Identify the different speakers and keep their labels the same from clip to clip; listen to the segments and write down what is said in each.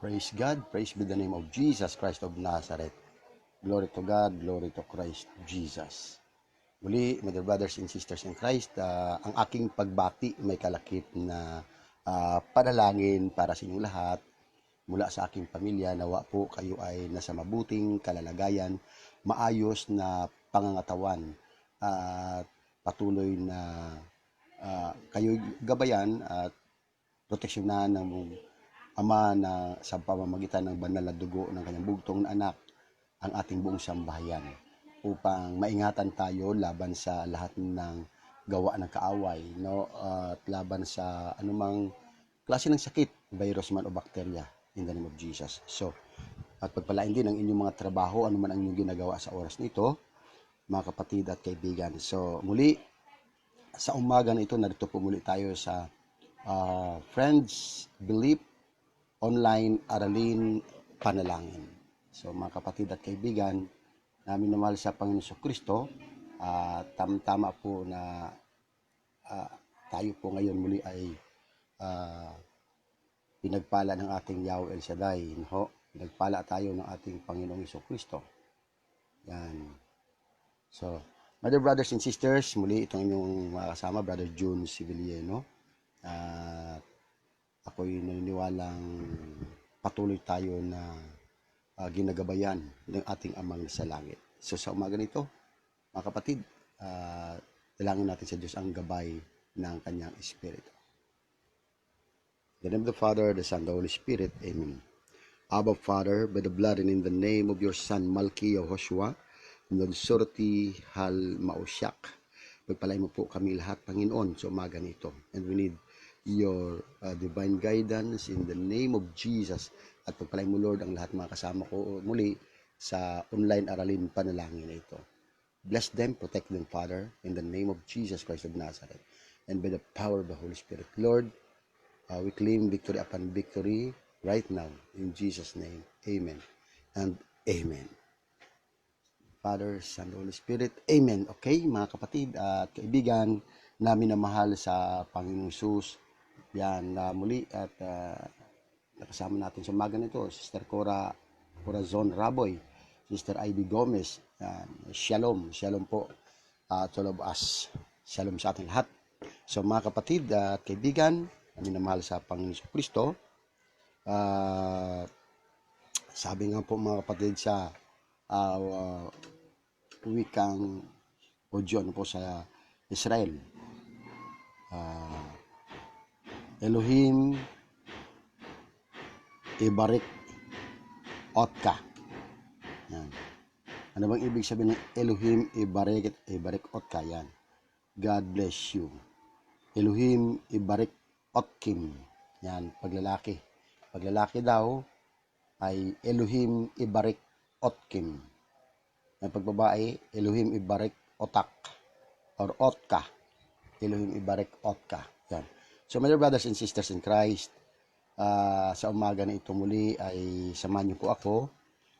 Speaker 1: Praise God, praise be the name of Jesus Christ of Nazareth. Glory to God, glory to Christ Jesus. Muli, my dear brothers and sisters in Christ, ang aking pagbati may kalakip na panalangin para sa inyong lahat mula sa aking pamilya. Nawa po kayo ay nasa mabuting kalalagayan, maayos na pangangatawan at patuloy na kayo gabayan at proteksyonan ng Ama na sa pamamagitan ng banal na dugo ng kanyang bugtong na anak ang ating buong sambahayan upang maingatan tayo laban sa lahat ng gawa ng kaaway, no? At laban sa anumang klase ng sakit, virus man o bakterya, in the name of Jesus. So, at pagpalain din ang inyong mga trabaho, anuman ang inyong ginagawa sa oras nito, mga kapatid at kaibigan. So, muli, sa umaga na ito, narito po muli tayo sa Friends Belief Online Aralin Panalangin. So mga kapatid at kaibigan, namin na mahal sa Panginoon Kristo, tama po na tayo po ngayon muli ay pinagpala ng ating Yahweh El Shaddai. No? Pinagpala tayo ng ating Panginoong Kristo. Yan. So, my dear brothers and sisters, muli itong inyong kasama, Brother June Civiliano. Ako'y naniniwalang patuloy tayo na ginagabayan ng ating Amang sa langit. So sa umaga nito, mga kapatid, dalangin natin sa Diyos ang gabay ng kanyang Espiritu. In the name of the Father, the Son, the Holy Spirit. Amen. Abba Father, by the blood and in the name of your Son, Malki Yehoshua, ng surti hal mausyak. Pagpalay mo po kami lahat, Panginoon, sa umaga nito. And we need your divine guidance in the name of Jesus. At pagpalay mo, Lord, ang lahat mga kasama ko muli sa online aralin panalangin na ito. Bless them, protect them, Father, in the name of Jesus Christ of Nazareth. And by the power of the Holy Spirit, Lord, we claim victory upon victory right now. In Jesus' name, amen and amen. Father, Son, Holy Spirit, amen. Okay, mga kapatid at kaibigan namin na mahal sa Panginoong Hesus, yan muli at nakasama natin sa umaga nito, Sister Corazon Raboy, Sister Ivy Gomez, Shalom po to all of us. Shalom sa ating lahat. So mga kapatid at kaibigan, namin na mahal sa Panginoong Kristo, sabi nga po mga kapatid sa wikang Udyo po sa Israel, Elohim Ibarik Otka. Yan. Ano bang ibig sabihin ng Elohim Ibarik Otka? Yan. God bless you. Elohim Ibarik Otkim. Yan, paglalaki. Paglalaki daw ay Elohim Ibarik Otkim. Ang pagbabae, Elohim Ibarik Otak or Otka. Elohim Ibarik Otka. Yan. So, my dear brothers and sisters in Christ, sa umaga na ito muli ay samahan niyo po ako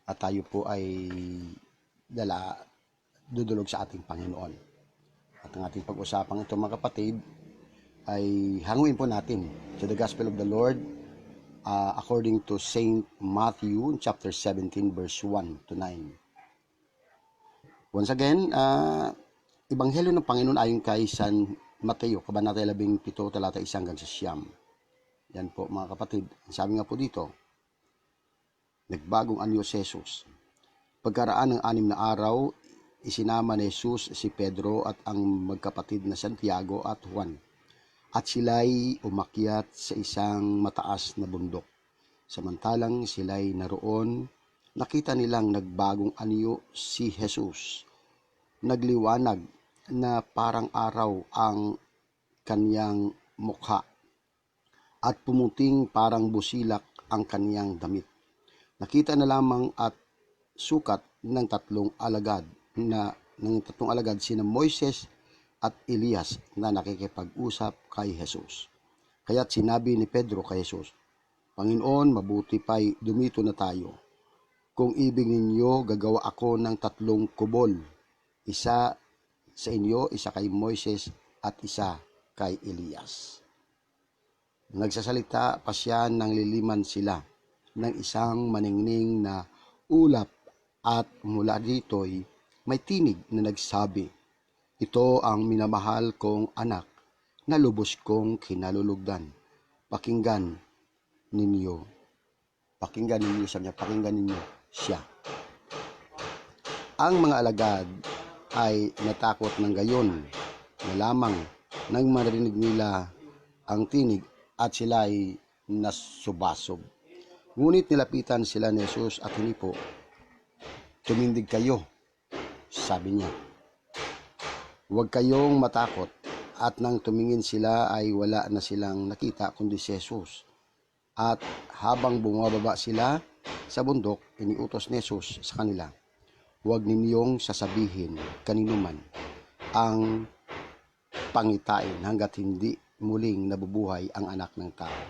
Speaker 1: at tayo po ay dudulog sa ating Panginoon. At ang ating pag-usapang ito mga kapatid ay hanguin po natin to the Gospel of the Lord according to Saint Matthew chapter 17 verse 1 to 9. Once again, Ebanghelyo ng Panginoon ayon kay San Mateo, Kabanata 17, talata 1 hanggang 9. Yan po mga kapatid. Sabi nga po dito, nagbagong anyo si Jesus. Pagkaraan ng 6 na araw, isinama ni Jesus si Pedro at ang magkapatid na Santiago at Juan. At sila'y umakyat sa isang mataas na bundok. Samantalang sila'y naroon, nakita nilang nagbagong anyo si Jesus. Nagliwanag na parang araw ang kanyang mukha at pumuting parang busilak ang kanyang damit. Nakita na lamang at sukat ng tatlong alagad sina Moises at Elias na nakikipag-usap kay Jesus. Kaya't sinabi ni Pedro kay Jesus, Panginoon, mabuti pa'y dumito na tayo. Kung ibig ninyo, gagawa ako ng 3 kubol. Isa sa inyo, isa kay Moises at isa kay Elias. Nagsasalita pa siya nang liliman sila. ng isang maningning na ulap at mula dito'y may tinig na nagsabi, "Ito ang minamahal kong anak na lubos kong kinalulugdan. Pakinggan ninyo." Pakinggan ninyo, sabi niya, pakinggan ninyo siya. Ang mga alagad ay natakot ng gayon na lamang nang marinig nila ang tinig at sila ay nasubasob. Ngunit nilapitan sila ni Jesus at hinipo. "Tumindig kayo," sabi niya. "Huwag kayong matakot." At nang tumingin sila ay wala na silang nakita kundi si Jesus. At habang bumababa sila sa bundok, iniutos ni Jesus sa kanila, "Huwag ninyong sasabihin kanino man ang pangitain hanggat hindi muling nabubuhay ang anak ng tao."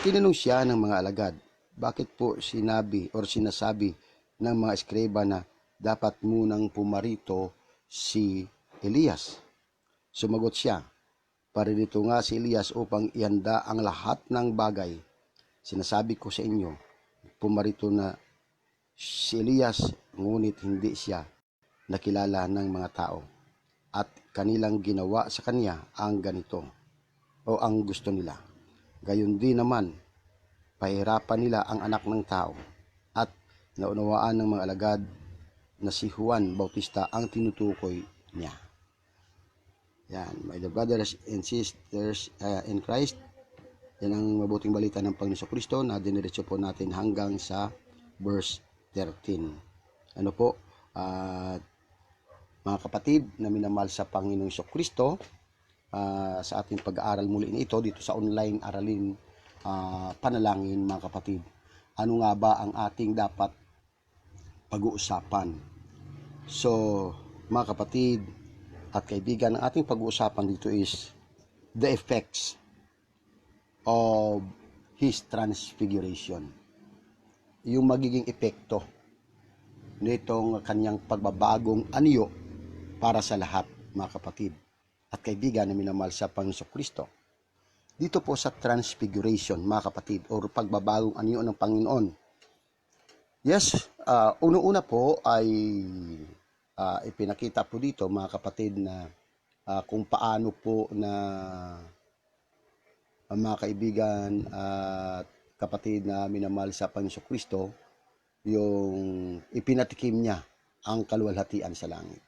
Speaker 1: Tinanong siya ng mga alagad, bakit po sinasabi ng mga eskreba na dapat munang pumarito si Elias? Sumagot siya, "Paririto nga si Elias upang ihanda ang lahat ng bagay. Sinasabi ko sa inyo, pumarito na si Elias, ngunit hindi siya nakilala ng mga tao. At kanilang ginawa sa kanya ang ganito o ang gusto nila. Gayon din naman, pahirapan nila ang anak ng tao." At naunawaan ng mga alagad na si Juan Bautista ang tinutukoy niya. Yan, my dear brothers and sisters in Christ, yan ang mabuting balita ng Panginoon Kristo na diniretso po natin hanggang sa verse 13. Ano po, mga kapatid na minamahal sa Panginoong Kristo, sa ating pag-aaral muli nito dito sa online aralin panalangin, mga kapatid. Ano nga ba ang ating dapat pag-uusapan? So, mga kapatid at kaibigan, ang ating pag-uusapan dito is the effects of His transfiguration. Yung magiging epekto nitong kanyang pagbabagong anyo para sa lahat, mga kapatid at kaibigan na minamahal sa Panginoon Kristo. Dito po sa transfiguration, mga kapatid, o pagbabagong anyo ng Panginoon. Yes, unang-una po ay ipinakita po dito, mga kapatid, na kung paano po na mga kaibigan at kapatid na minamahal sa Panginoon Kristo, yung ipinatikim niya ang kaluwalhatian sa langit.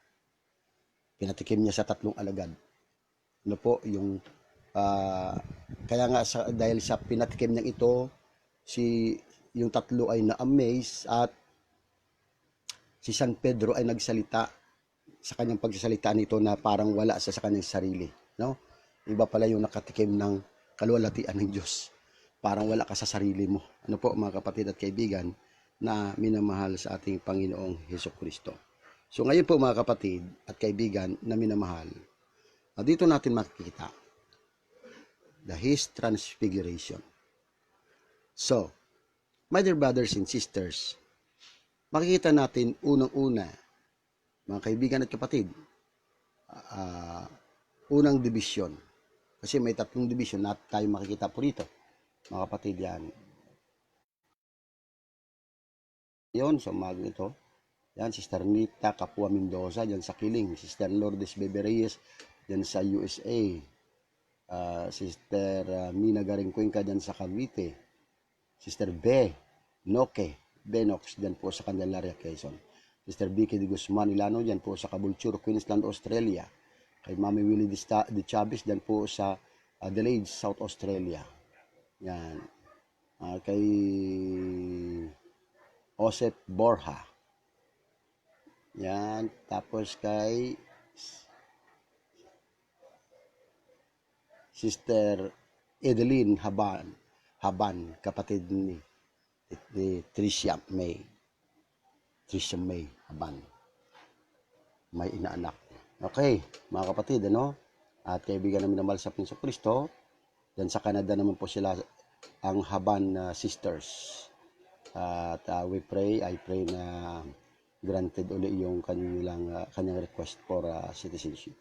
Speaker 1: Pinatikim niya sa 3 alagad. Ano po, yung kaya nga dahil sa pinatikim niya ito, yung 3 ay na-amaze at si San Pedro ay nagsalita sa kanyang pagsasalita nito na parang wala sa kanyang sarili, no? Iba pala yung nakatikim ng kaluwalhatian ng Diyos. Parang wala ka sa sarili mo. Ano po, mga kapatid at kaibigan na minamahal sa ating Panginoong Hesukristo. So ngayon po, mga kapatid at kaibigan na minamahal, dito natin makikita His transfiguration. So, my dear brothers and sisters, makikita natin unang-una, mga kaibigan at kapatid, unang division. Kasi may 3 division na tayo makikita po rito, mga kapatid. Yan. Yon, so umagang ito. Yan, Sister Nita Capua Mendoza, dyan sa Kiling. Sister Lourdes Bebereyes, dyan sa USA. Sister Mina Garing Cuenca, dyan sa Cavite. Sister Benox, dyan po sa Candelaria, Quezon. Sister Vicky de Guzman Ilano, dyan po sa Caboolture, Queensland, Australia. Kay Mami Willie de Chavez, dyan po sa Adelaide, South Australia. Yan. Kay Joseph Borja. Yan. Tapos kay Sister Edeline Haban, kapatid ni Tricia May Haban. May inaanak. Okay, mga kapatid, ano? At kaibigan namin na mahal sa Panginoon Kristo, dyan sa Canada naman po sila ang Haban Sisters. At I pray na granted uli yung kanyang request for citizenship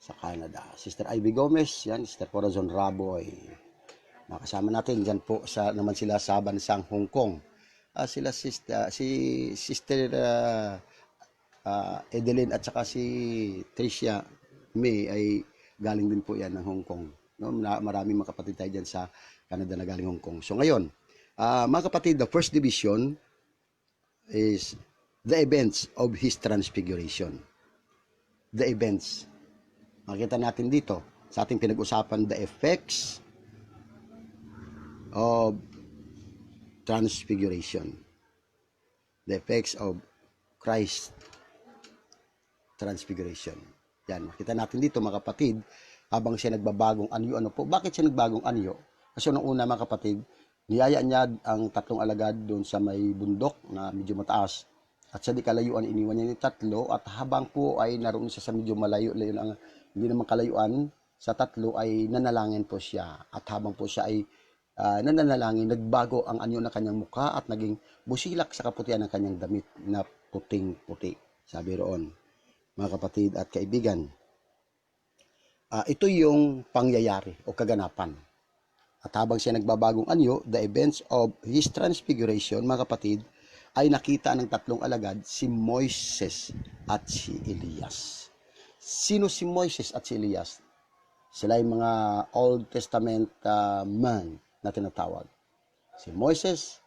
Speaker 1: sa Canada. Sister Ivy Gomez, yan, Sister Corazon Raboy, Makasama natin dyan po naman sila sa bansang Hong Kong. Si Sister Edeline at saka si Tricia May ay galing din po yan ng Hong Kong. No? Maraming mga kapatid tayo dyan sa Canada na galing Hong Kong. So ngayon, mga kapatid, the first division is the events of His transfiguration. The events. Makita natin dito sa ating pinag-usapan, the effects of transfiguration. The effects of Christ transfiguration. Yan, makita natin dito mga kapatid, habang siya nagbabagong anyo, ano po? Bakit siya nagbagong anyo? Kasi nung una mga kapatid, niyaya niya ang tatlong alagad doon sa may bundok na medyo mataas. At sa di kalayuan, iniwan niya yung tatlo. At habang po ay naroon siya sa medyo malayo-layo lang, hindi naman kalayuan, sa tatlo ay nanalangin po siya. At habang po siya ay nananalangin, nagbago ang anyo ng kanyang mukha at naging busilak sa kaputihan ng kanyang damit na puting-puti. Sabi roon, mga kapatid at kaibigan, ito yung pangyayari o kaganapan. At habang siya nagbabagong anyo, the events of His transfiguration, mga kapatid, ay nakita ng tatlong alagad, si Moises at si Elias. Sino si Moises at si Elias? Sila yung mga Old Testament man na tinatawag. Si Moises,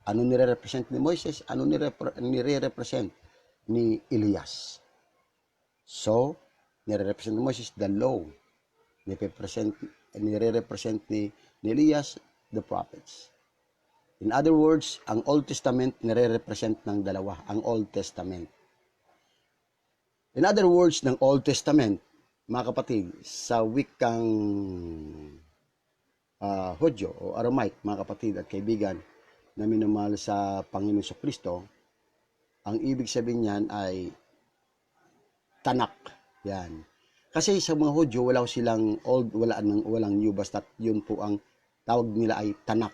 Speaker 1: ano nire-represent ni Moises? Ano nire-represent ni Elias? So, nire-represent ni Moises the law. Nire-represent ni Elias the prophets. In other words, ang Old Testament nire-represent ng dalawa, ang Old Testament. In other words, ng Old Testament, mga kapatid, sa wikang Hudyo o Aramaic, mga kapatid at kaibigan na minamahal sa Panginoon sa Kristo, ang ibig sabihin niyan ay Tanak. Yan. Kasi sa mga Hudyo, wala silang old, walang new, basta yun po ang tawag nila ay Tanak.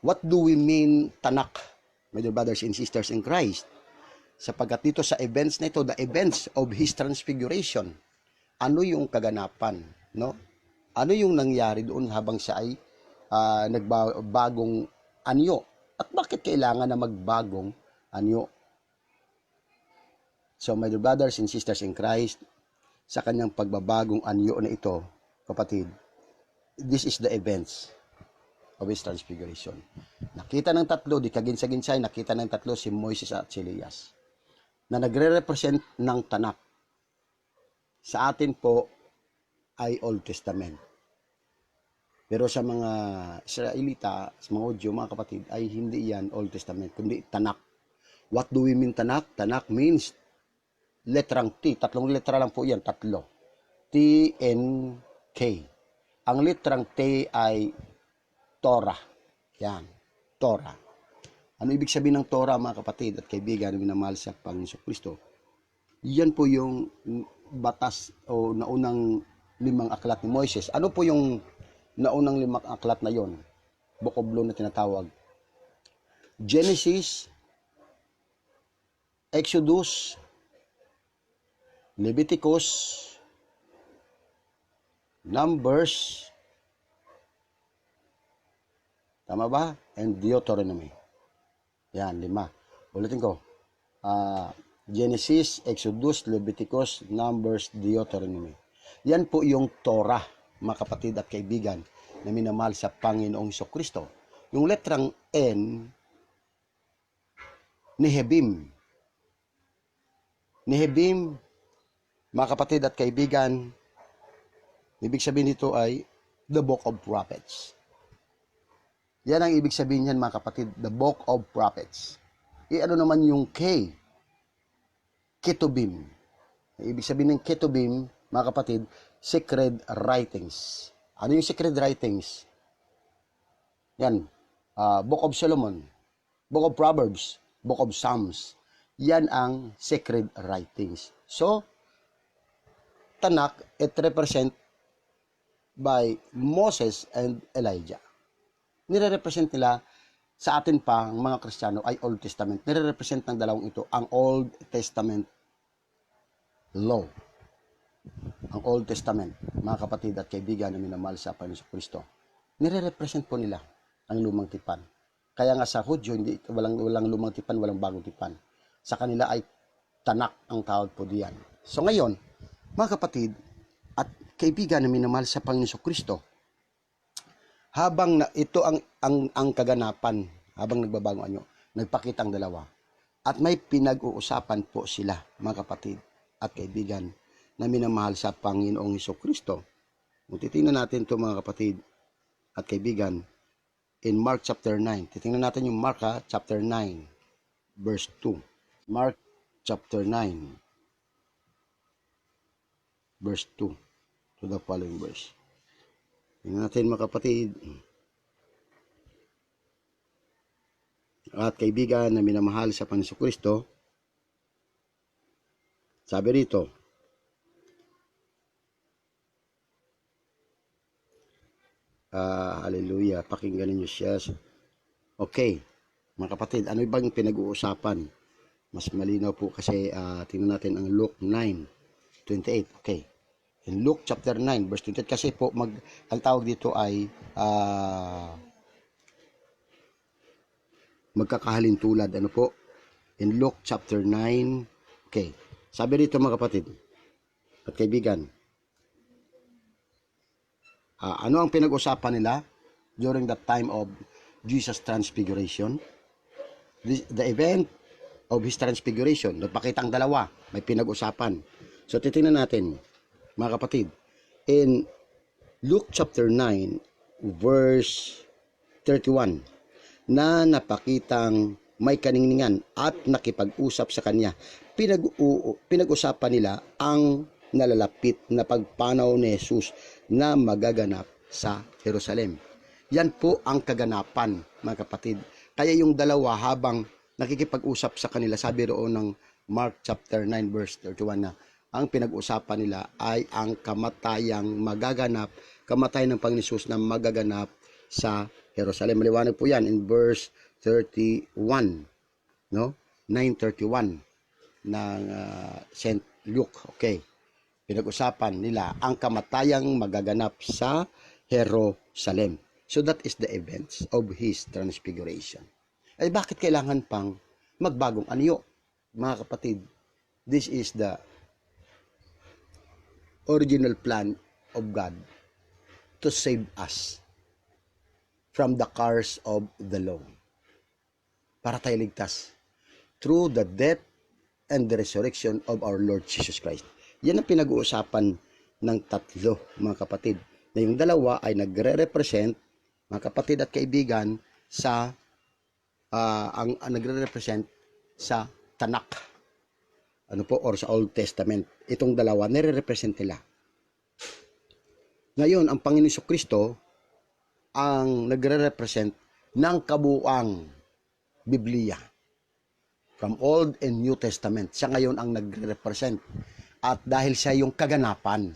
Speaker 1: What do we mean Tanak, my dear brothers and sisters in Christ? Sapagkat dito sa events na ito, the events of His transfiguration, ano yung kaganapan, no? Ano yung nangyari doon habang siya ay nagbagong anyo? At bakit kailangan na magbagong anyo? So, my dear brothers and sisters in Christ, sa kanyang pagbabagong anyo na ito, kapatid, this is the events of His transfiguration. Nakita ng tatlo, di kaginsa-ginsay, nakita ng tatlo si Moises at si Elias, na nagre-represent ng Tanak. Sa atin po ay Old Testament. Pero sa mga Israelita, sa mga Hudyo, mga kapatid, ay hindi yan Old Testament, kundi Tanak. What do we mean Tanak? Tanak means letrang T. Tatlong letra lang po yan, tatlo. T-N-K. Ang letrang T ay Torah. Yan, Torah. Ano ibig sabihin ng Torah, mga kapatid at kaibigan na minamahal sa Panginoon Kristo? Yan po yung batas o naunang 5 aklat ni Moises. Ano po yung naunang 5 aklat na yon? Book of Law na tinatawag. Genesis, Exodus, Leviticus, Numbers, tama ba? And Deuteronomy. Yan, 5. Ulitin ko. Genesis, Exodus, Leviticus, Numbers, Deuteronomy. Yan po yung Torah, mga kapatid at kaibigan na minamahal sa Panginoong Kristo. Yung letrang N, Nehebim. Nehebim, mga kapatid at kaibigan, ibig sabihin nito ay the Book of Prophets. Yan ang ibig sabihin niyan, mga kapatid, the Book of Prophets. Ano naman yung K? Ketubim. Ibig sabihin ng Ketubim, mga kapatid, sacred writings. Ano yung sacred writings? Yan, Book of Solomon, Book of Proverbs, Book of Psalms. Yan ang sacred writings. So, Tanak, it represent by Moses and Elijah. Nire-represent nila sa atin pa, ang mga Kristiyano, ay Old Testament. Nire-represent ng dalawang ito, ang Old Testament law. ang Old Testament, mga kapatid at kaibigan na minamahal sa Panginoon Kristo, nire-represent po nila ang lumang tipan. Kaya nga sa Hudyo, walang lumang tipan, walang bagong tipan. Sa kanila ay tanak ang tawag po diyan. So ngayon, mga kapatid at kaibigan na minamahal sa Panginoon Kristo, habang ito ang kaganapan, habang nagbabago anyo, nagpakita ang dalawa. At may pinag-uusapan po sila, mga kapatid at kaibigan na minamahal sa Panginoong Kristo. Kung titingnan natin ito, mga kapatid at kaibigan, in Mark chapter 9. Titingnan natin yung Mark chapter 9, verse 2. Mark chapter 9, verse 2 to the following verse. Tingnan natin, mga kapatid at kaibigan na minamahal sa Panginoong Kristo. Sabi rito, hallelujah, pakinggan niyo siya. Okay, mga kapatid, ano bang pinag-uusapan? Mas malinaw po kasi tingnan natin ang Luke 9:28. Okay, in Luke chapter 9 verse 28 kasi po ang tawag dito ay magkakahalintulad. Ano po? In Luke chapter 9. Okay, sabi rito, mga kapatid at kaibigan, ano ang pinag-usapan nila during the time of Jesus' transfiguration? The event of His transfiguration. Nagpakita ang dalawa. May pinag-usapan. So, titingnan natin, mga kapatid. In Luke chapter 9, verse 31, na napakitang may kaningningan at nakipag-usap sa kanya. Pinag-usapan nila ang nalalapit na pagpanaw ni Jesus na magaganap sa Jerusalem. Yan po ang kaganapan, mga kapatid. Kaya yung dalawa habang nakikipag-usap sa kanila, sabi roon ng Mark chapter 9 verse 31 na ang pinag-usapan nila ay ang kamatayan ng Panginoon Jesus na magaganap sa Jerusalem. Maliwanag po yan in verse 31, no? 9:31 ng St. Luke. Okay. Pinag-usapan nila ang kamatayang magaganap sa Jerusalem. So that is the events of His transfiguration. Ay bakit kailangan pang magbagong anyo? Mga kapatid, this is the original plan of God to save us from the curse of the law. Para tayo ligtas through the death and the resurrection of our Lord Jesus Christ. Yan ang pinag-uusapan ng tatlo, mga kapatid. Na yung dalawa ay nagre-represent, mga kapatid at kaibigan, sa ang nagre-represent sa Tanak. Ano po? Or sa Old Testament. Itong dalawa, nire-represent nila. Ngayon, ang Panginoon Kristo ang nagre-represent ng kabuuang Biblia. From Old and New Testament. Siya ngayon ang nagre-represent. At dahil siya yung kaganapan,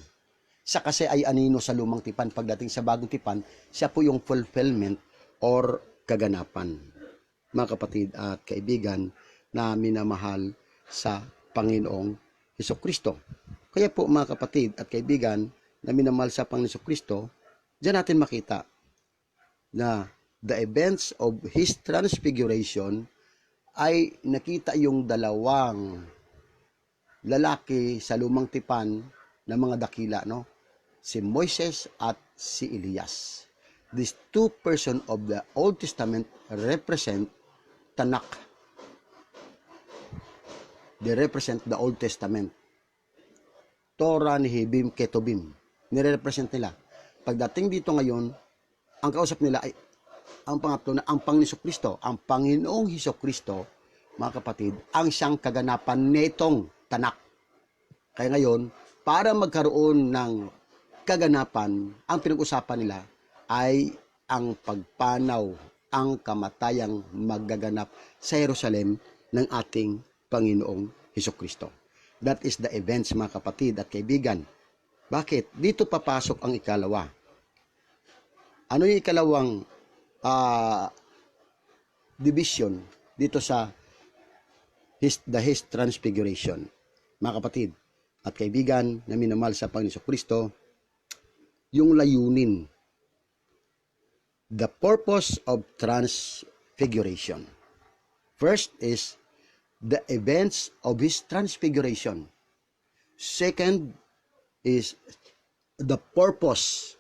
Speaker 1: siya kasi ay anino sa lumang tipan. Pagdating sa bagong tipan, siya po yung fulfillment or kaganapan. Mga kapatid at kaibigan na minamahal sa Panginoong Hesukristo. Kaya po, mga kapatid at kaibigan na minamahal sa Panginoong Hesukristo, diyan natin makita na the events of His transfiguration ay nakita yung dalawang lalaki sa lumang tipan na mga dakila, no? Si Moises at si Elias. These two persons of the Old Testament represent Tanak. They represent the Old Testament. Torah, Nehibim, Ketubim. Nire-represent nila. Pagdating dito ngayon, ang kausap nila ay ang pangatlo na ang Panginoong Kristo. Ang Panginoong Hesukristo, mga kapatid, ang siyang kaganapan nitong Tanak. Kaya ngayon, para magkaroon ng kaganapan, ang pinag-usapan nila ay ang pagpanaw, ang kamatayang magaganap sa Jerusalem ng ating Panginoong Hesukristo. That is the events, mga kapatid at kaibigan. Bakit? Dito papasok ang ikalawa. Ano yung ikalawang division dito sa His transfiguration? Mga kapatid, at kaibigan na minamahal sa Panginoon Kristo, yung layunin, the purpose of transfiguration. First is the events of his transfiguration. Second is the purpose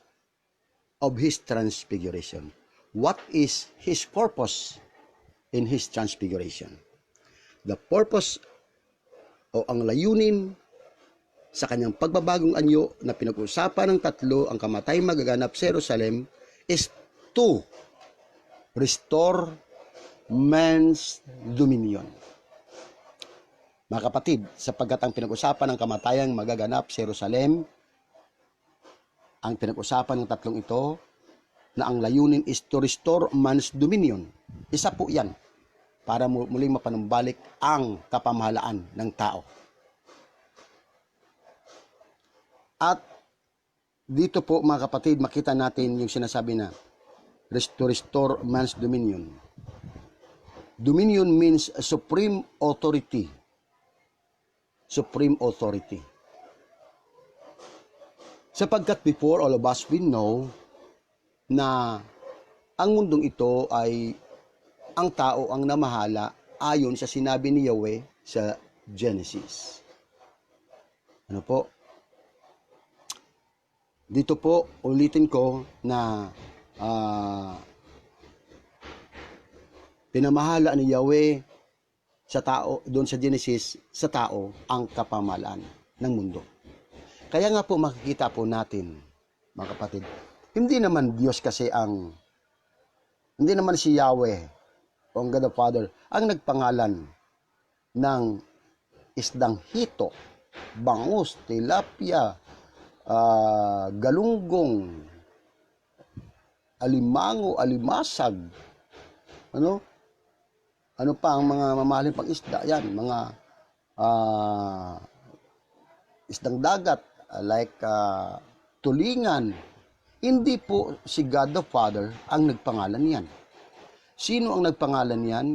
Speaker 1: of his transfiguration. What is his purpose in his transfiguration? The purpose o ang layunin sa kanyang pagbabagong anyo na pinag-usapan ng tatlo, ang kamatay magaganap sa Jerusalem, is to restore man's dominion. Mga kapatid, sapagkat ang pinag-usapan ng kamatayang magaganap sa Jerusalem, ang pinag-usapan ng tatlong ito, na ang layunin is to restore man's dominion. Isa po yan, para muling mapanumbalik ang kapamahalaan ng tao. At dito po mga kapatid, makita natin yung sinasabi na to restore man's dominion. Dominion means supreme authority. Supreme authority. Sapagkat before all of us we know na ang mundong ito ay ang tao ang namahala ayon sa sinabi ni Yahweh sa Genesis. Ano po? Dito po, ulitin ko na pinamahala ni Yahweh sa tao, doon sa Genesis, sa tao, ang kapamahalaan ng mundo. Kaya nga po makikita po natin, mga kapatid, hindi naman Diyos kasi hindi naman si Yahweh, o ang God the Father, ang nagpangalan ng isdang hito, bangus, tilapia, galunggong, alimango, alimasag, ano pa ang mga mamahalin pang isda, yan, mga isdang dagat, like tulingan. Hindi po si God the Father ang nagpangalan yan. Sino ang nagpangalan yan?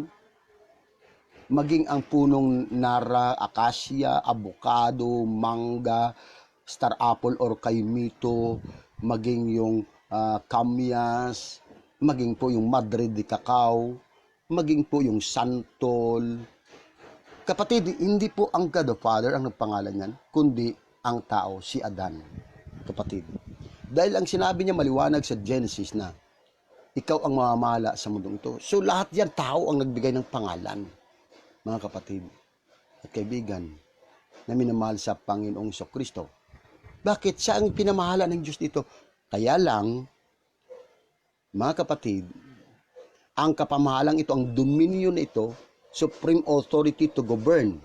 Speaker 1: Maging ang punong nara, akasya, avocado, mangga, star apple or kaimito, maging yung kamyas, maging po yung Madre de Cacao, maging po yung santol. Kapatid, hindi po ang God the Father ang nagpangalan yan, kundi ang tao, si Adan. Kapatid. Dahil ang sinabi niya maliwanag sa Genesis na ikaw ang mamamahala sa mundong ito. So lahat yan, tao ang nagbigay ng pangalan, mga kapatid at kaibigan na minamahal sa Panginoong Kristo. Bakit? Siya ang pinamahala ng Diyos dito. Kaya lang, mga kapatid, ang kapamahalang ito, ang dominion ito, supreme authority to govern,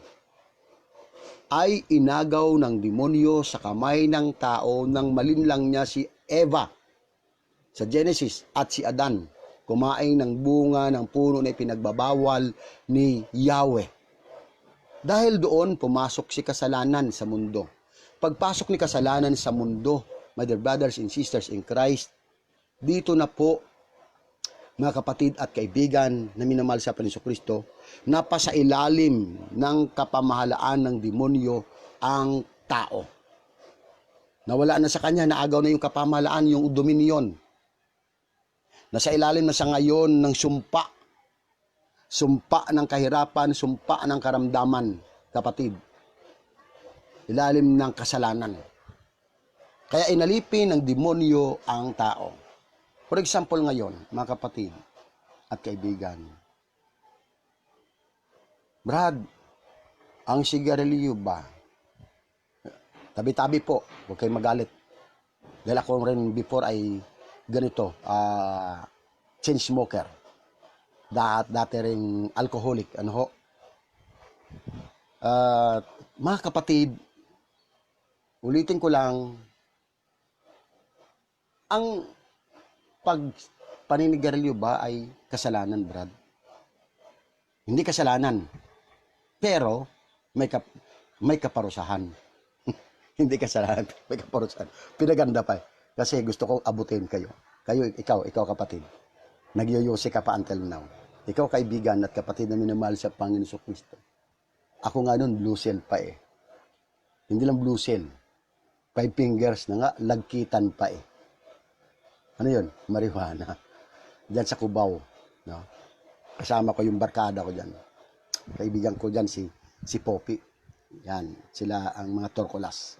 Speaker 1: ay inagaw ng demonyo sa kamay ng tao nang malinlang niya si Eva sa Genesis at si Adan kumain ng bunga ng puno na ipinagbabawal ni Yahweh. Dahil doon pumasok si kasalanan sa mundo. Pagpasok ni kasalanan sa mundo, my dear brothers and sisters in Christ, dito na po, mga kapatid at kaibigan na minamahal sa Panginoon Kristo, napasa ilalim ng kapamahalaan ng demonyo ang tao. Nawala na sa kanya, naagaw na yung kapamahalaan, yung dominion. Nasa ilalim na sa ngayon ng sumpa. Sumpa ng kahirapan, sumpa ng karamdaman, kapatid. Ilalim ng kasalanan. Kaya inalipin ng demonyo ang tao. For example ngayon, mga kapatid at kaibigan, Brad, ang sigarilyo ba? Tabi-tabi po, huwag kayong magalit. Dahil ako rin before ay ganito, chain smoker. Dati rin alcoholic, ano ho. Mga kapatid, ulitin ko lang, ang paninigarilyo ba ay kasalanan, Brad? Hindi kasalanan. Pero may kaparusahan. Hindi kasalanan, may kaparusahan. Pinaganda pa. Kasi gusto ko abutin kayo. Ikaw kapatid. Nagyoyose ka pa until now. Ikaw kaibigan at kapatid na minamahal sa Panginoon Kristo. Ako nga nun, blue cell pa eh. Hindi lang blue cell. 5 fingers na nga, lagkitan pa eh. Ano yun? Marijuana. Diyan sa Cubao. No? Kasama ko yung barkada ko dyan. Kaibigan ko dyan si Poppy. Yan. Sila ang mga Torcolas.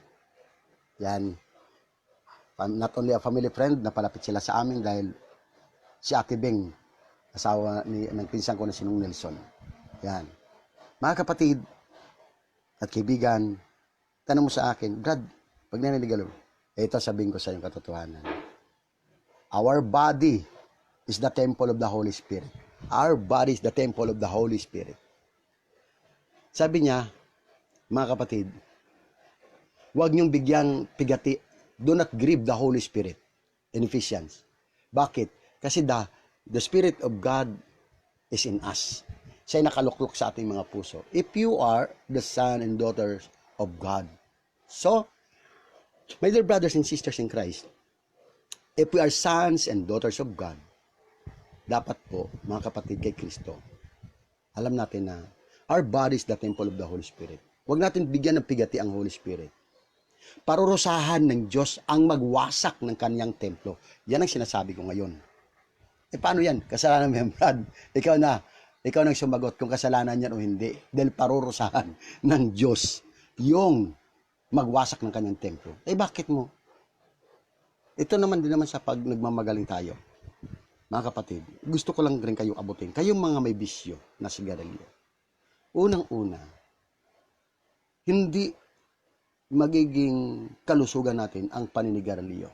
Speaker 1: Yan. Not only a family friend, napalapit sila sa amin dahil si Ate Beng, asawa ng pinsan ko na sinong Nelson. Yan. Mga kapatid at kaibigan, tanong mo sa akin, Brad, pag naninigaw, ito sabihin ko sa iyong katotohanan. Our body is the temple of the Holy Spirit. Our body is the temple of the Holy Spirit. Sabi niya, mga kapatid, huwag niyong bigyang pigati. Do not grieve the Holy Spirit. In Ephesians. Bakit? Kasi the Spirit of God is in us. Siya'y nakaluklok sa ating mga puso. If you are the son and daughters of God. So, my dear brothers and sisters in Christ, if we are sons and daughters of God, dapat po, mga kapatid kay Kristo, alam natin na our body is the temple of the Holy Spirit. Huwag natin bigyan ng pigati ang Holy Spirit. Parurusahan ng Diyos ang magwasak ng kanyang templo. Yan ang sinasabi ko ngayon. Paano yan? Kasalanan mo yan, Brad. Ikaw nang sumagot kung kasalanan yan o hindi. Dahil parurusahan ng Diyos yung magwasak ng kanyang templo. Bakit mo? Ito naman din naman sa pag nagmamagaling tayo. Mga kapatid, gusto ko lang rin kayong abutin. Kayong mga may bisyo na sigarilyo. Unang-una, hindi magiging kalusugan natin ang paninigarilyo.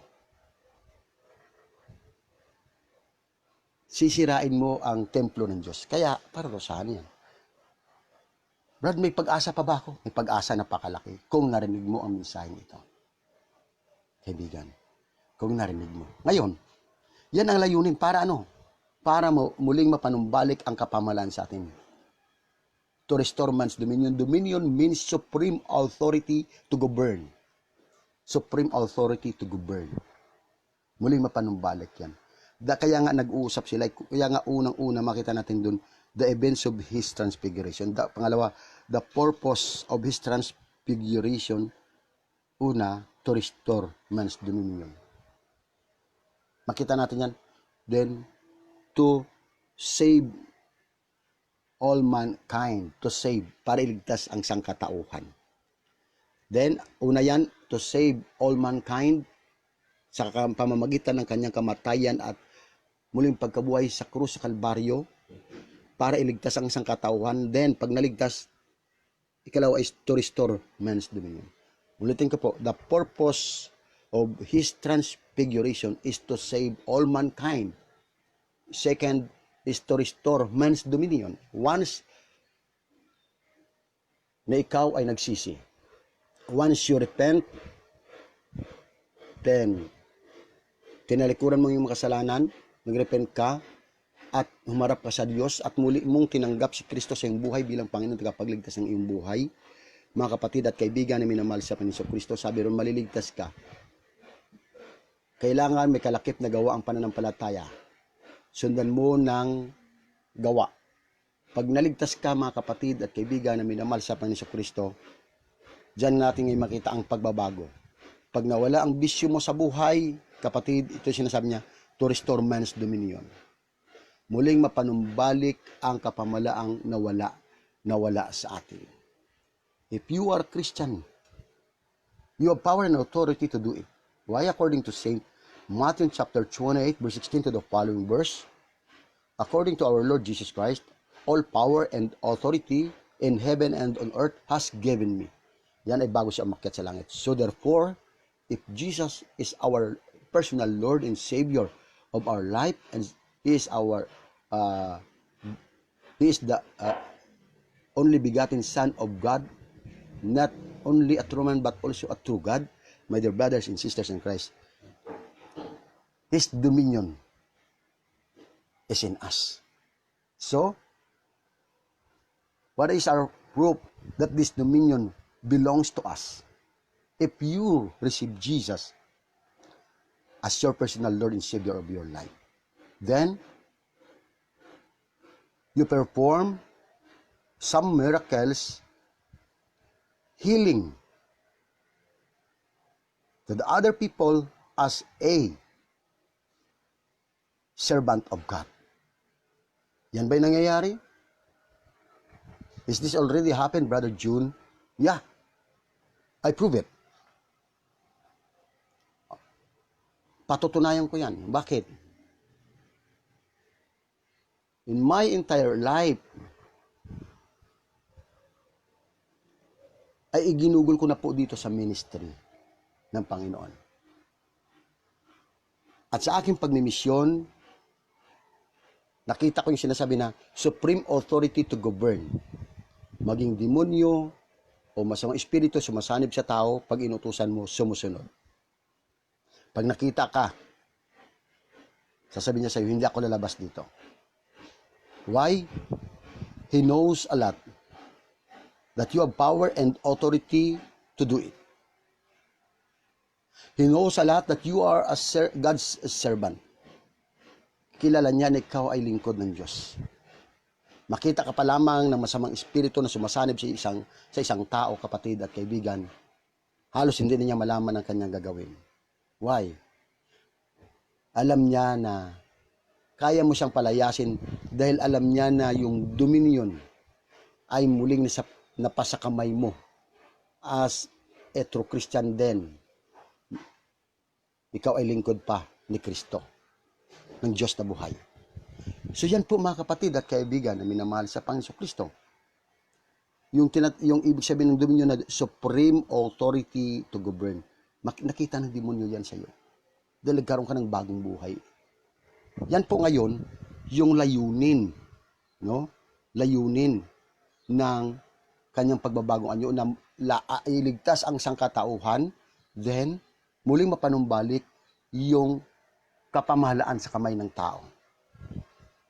Speaker 1: Sisirain mo ang templo ng Diyos. Kaya, parurusahan yan. Brad, may pag-asa pa ba ako? May pag-asa na pakalaki kung narinig mo ang mensaheng ito. Kaibigan, kung narinig mo. Ngayon, yan ang layunin para ano? Para muling mapanumbalik ang kapamahalaan sa atin. To restore man's dominion. Dominion means supreme authority to govern. Supreme authority to govern. Muling mapanumbalik yan. Kaya nga nag-uusap sila. Kaya nga unang-una makita natin dun the events of His transfiguration. Pangalawa, the purpose of His transfiguration. Una, to restore man's dominion. Makita natin yan. Then, to save all mankind. To save, para iligtas ang sangkatauhan. Then, una yan, to save all mankind sa pamamagitan ng kanyang kamatayan at muling pagkabuhay sa krus sa Kalbaryo para iligtas ang sangkatauhan. Then, pag naligtas, ikalawa is to restore man's dominion. Ulitin ko po, the purpose of His transfiguration is to save all mankind. Second is to restore man's dominion. Once na ikaw ay nagsisi, once you repent, then tinalikuran mo yung makasalanan, nagrepent ka, at humarap ka sa Diyos, at muli mong tinanggap si Kristo sa iyong buhay bilang Panginoon at tagapagligtas ng iyong buhay. Mga kapatid at kaibigan na minamahal sa Panginoon Kristo, sabi ron, maliligtas ka. Kailangan may kalakip na gawa ang pananampalataya. Sundan mo ng gawa. Pag naligtas ka, mga kapatid at kaibigan na minamahal sa Panginoon Kristo, diyan natin ay makita ang pagbabago. Pag nawala ang bisyo mo sa buhay, kapatid, ito sinasabi niya, to restore man's dominion. Muling mapanumbalik ang kapamalaang nawala sa atin. If you are Christian, you have power and authority to do it. Why? According to St. Matthew chapter 28, verse 16 to the following verse, according to our Lord Jesus Christ, all power and authority in heaven and on earth has given me. Yan ay bago siya umakyat sa langit. So therefore, if Jesus is our personal Lord and Savior of our life, and He is the only begotten Son of God, not only a true man but also a true God, my dear brothers and sisters in Christ, His dominion is in us. So, what is our proof that this dominion belongs to us? If you receive Jesus as your personal Lord and Savior of your life, then you perform some miracles, healing to the other people as a servant of God. Yan ba'y nangyayari? Is this already happened, Brother June? Yeah, I prove it. Patutunayan ko yan. Bakit? In my entire life, ay iginugol ko na po dito sa ministry ng Panginoon. At sa aking pagmimisyon, nakita ko yung sinasabi na supreme authority to govern. Maging demonyo o masamang espiritu sumasanib sa tao, pag inutusan mo, sumusunod. Pag nakita ka, sasabihin niya sa iyo, hindi ako lalabas dito. Why? He knows a lot that you have power and authority to do it. He knows a lot that you are God's servant. Kilala niya na ikaw ay lingkod ng Diyos. Makita ka pa lamang ng masamang espiritu na sumasanib sa isang tao, kapatid at kaibigan, halos hindi na niya malaman ang kanyang gagawin. Why? Alam niya na kaya mo siyang palayasin dahil alam niya na yung dominion ay muling napasa kamay mo as a true Christian din. Ikaw ay lingkod pa ni Kristo, ng Diyos na buhay. So yan po mga kapatid at kaibigan na minamahal sa Panginoon Kristo. Yung ibig sabihin ng dominion na supreme authority to govern. Nakita ng demonyo yan sa iyo. Dahil nagkaroon ka ng bagong buhay. Yan po ngayon, yung layunin, no? Layunin ng kanyang pagbabagong anyo na iligtas ang sangkatauhan, then muling mapanumbalik yung kapamahalaan sa kamay ng tao.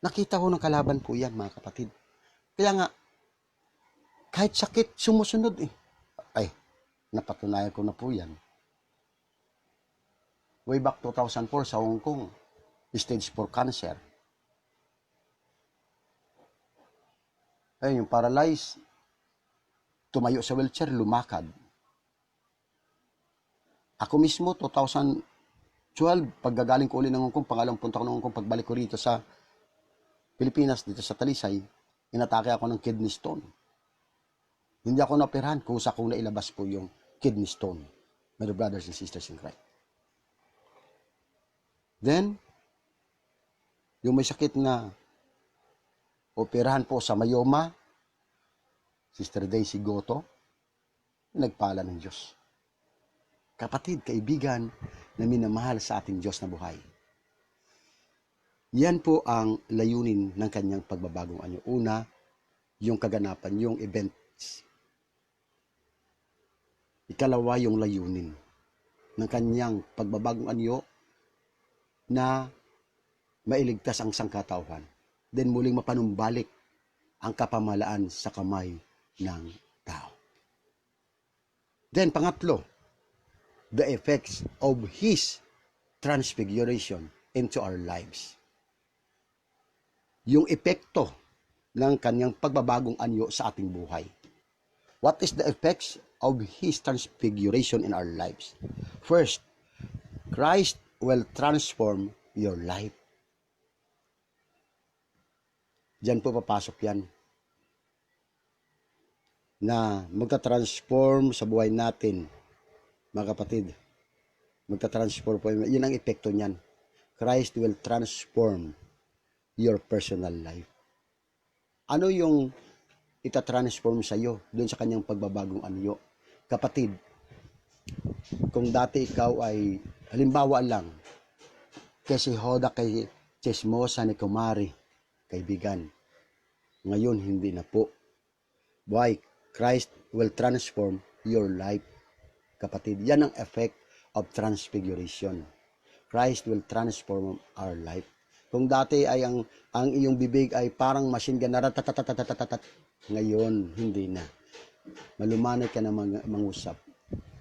Speaker 1: Nakita ko ng kalaban po yan, mga kapatid. Kaya nga, kahit sakit, sumusunod eh. Ay, napatunayan ko na po yan. Way back 2004 sa Hong Kong, stage 4 cancer. Ay, yung paralyzed, tumayo sa wheelchair, lumakad. Ako mismo, 2012, paggagaling ko uli ng Hong Kong, pangalawang punta ko ng Hong Kong, pagbalik ko rito sa Pilipinas, dito sa Talisay, inatake ako ng kidney stone. Hindi ako naoperahan, kusa kong nailabas po yung kidney stone. My brothers and sisters in Christ. Then, yung may sakit na operahan po sa myoma, Sister Daisy Goto, nagpala ng Diyos. Kapatid, kaibigan na minamahal sa ating Diyos na buhay. Yan po ang layunin ng kanyang pagbabagong anyo. Una, yung kaganapan, yung events. Ikalawa, yung layunin ng kanyang pagbabagong anyo na mailigtas ang sangkatauhan. Then muling mapanumbalik ang kapamalaan sa kamay ng tao. Then pangatlo, the effects of His transfiguration into our lives. Yung epekto ng kanyang pagbabagong anyo sa ating buhay. What is the effects of His transfiguration in our lives? First, Christ will transform your life. Diyan po papasok yan. Na magta-transform sa buhay natin, mga kapatid. Magta-transform po. Yun ang epekto niyan. Christ will transform your personal life. Ano yung ita-transform sa iyo doon sa kanyang pagbabagong anyo? Kapatid, kung dati ikaw ay, halimbawa lang, kasi Hoda kay Chismosa ni Kumari, kaibigan. Ngayon, hindi na po. Why? Christ will transform your life. Kapatid, yan ang effect of transfiguration. Christ will transform our life. Kung dati ay ang iyong bibig ay parang machine gun, naratatatatatat, ngayon, hindi na. Malumanay ka na mangusap.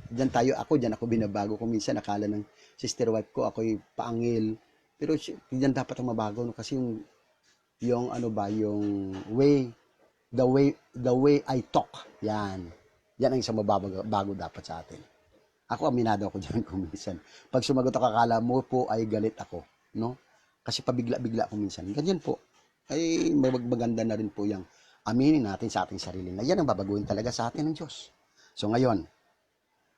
Speaker 1: Diyan ako binabago. Kung minsan akala ng sister wife ko, ako'y paangil. Pero diyan dapat ang mabago. No? Kasi yung the way I talk. Yan ang isang mabago dapat sa atin. Ako, aminado ako dyan kung minsan. Pag sumagot ako, akala mo po ay galit ako, no? Kasi pabigla-bigla ako minsan. Ganyan po. Ay, maganda na rin po yung aminin natin sa ating sarili na yan ang babaguhin talaga sa atin ng Diyos. So ngayon,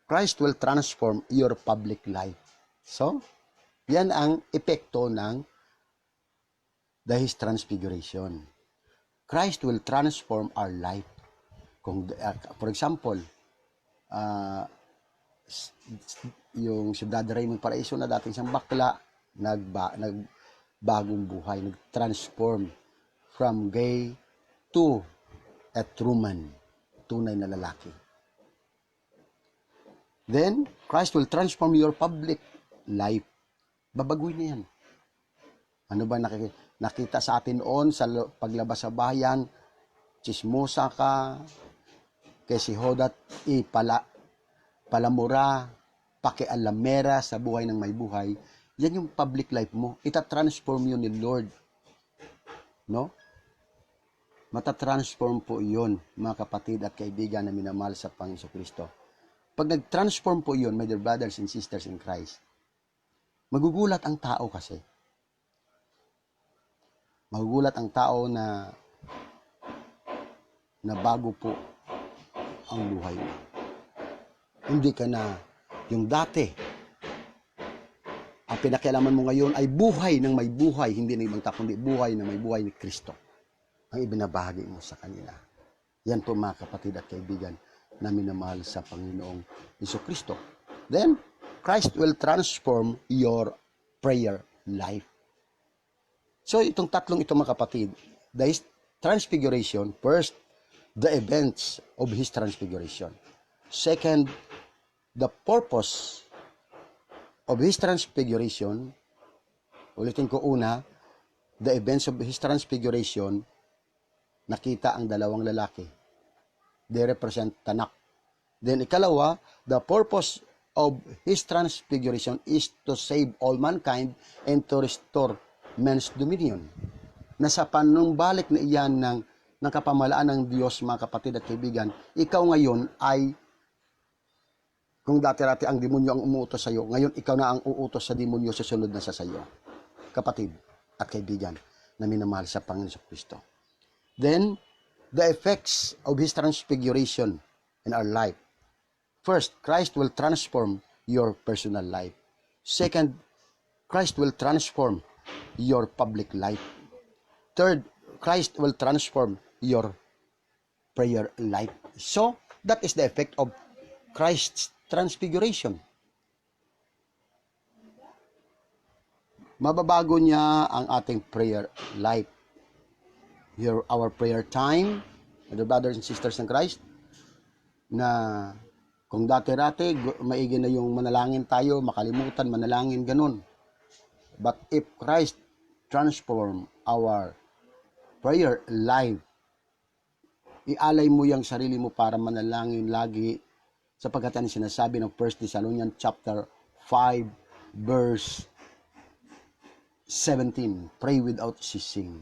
Speaker 1: Christ will transform your public life. So, yan ang epekto ng His transfiguration. Christ will transform our life. Kung, for example, yung si Brother Raymond Paraiso na dating siyang bakla, nagbagong buhay, nag-transform from gay to a true man, tunay na lalaki. Then, Christ will transform your public life. Babaguhin niya yan. Ano ba nakita sa atin noon sa paglabas sa bayan? Chismosa ka, kay si Hodat palamura, pakialamera sa buhay ng may buhay. Yan yung public life mo. Ita-transform yun ni Lord. No? Mata-transform po yun, mga kapatid at kaibigan na minamahal sa Panginoon Kristo. Pag nag-transform po yun, my dear brothers and sisters in Christ, magugulat ang tao kasi. Magugulat ang tao na bago po ang buhay mo. Hindi ka na yung dati. Ang pinakialaman mo ngayon ay buhay ng may buhay, hindi ng ibang tao, kundi buhay ng may buhay ni Kristo. Ang ibinabahagi mo sa kanila. Yan po mga kapatid at kaibigan na minamahal sa Panginoong Jesucristo. Then, Christ will transform your prayer life. So, itong tatlong ito mga kapatid, the transfiguration, first, the events of His transfiguration. Second, the purpose of His transfiguration. Ulitin ko una, the events of His transfiguration, nakita ang dalawang lalaki. They represent Tanak. Then ikalawa, the purpose of His transfiguration is to save all mankind and to restore man's dominion. Nasa panumbalik na iyan ng kapamalaan ng Diyos, mga kapatid at kaibigan, ikaw ngayon ay, kung dati-dati ang demonyo ang umuutos sa iyo, ngayon ikaw na ang uutos sa demonyo, susunod na sa iyo. Kapatid at kaibigan na minamahal sa Panginoon Kristo. Then, the effects of His transfiguration in our life. First, Christ will transform your personal life. Second, Christ will transform your public life. Third, Christ will transform your prayer life. So, that is the effect of Christ's transfiguration. Mababago niya ang ating prayer life. Our prayer time, the brothers and sisters in Christ, na kung dati-dati, maigi na yung manalangin tayo, makalimutan, manalangin, ganun. But if Christ transform our prayer life, ialay mo yung sarili mo para manalangin lagi, sapagkat yan sinasabi ng 1 Thessalonians chapter 5, verse 17, pray without ceasing.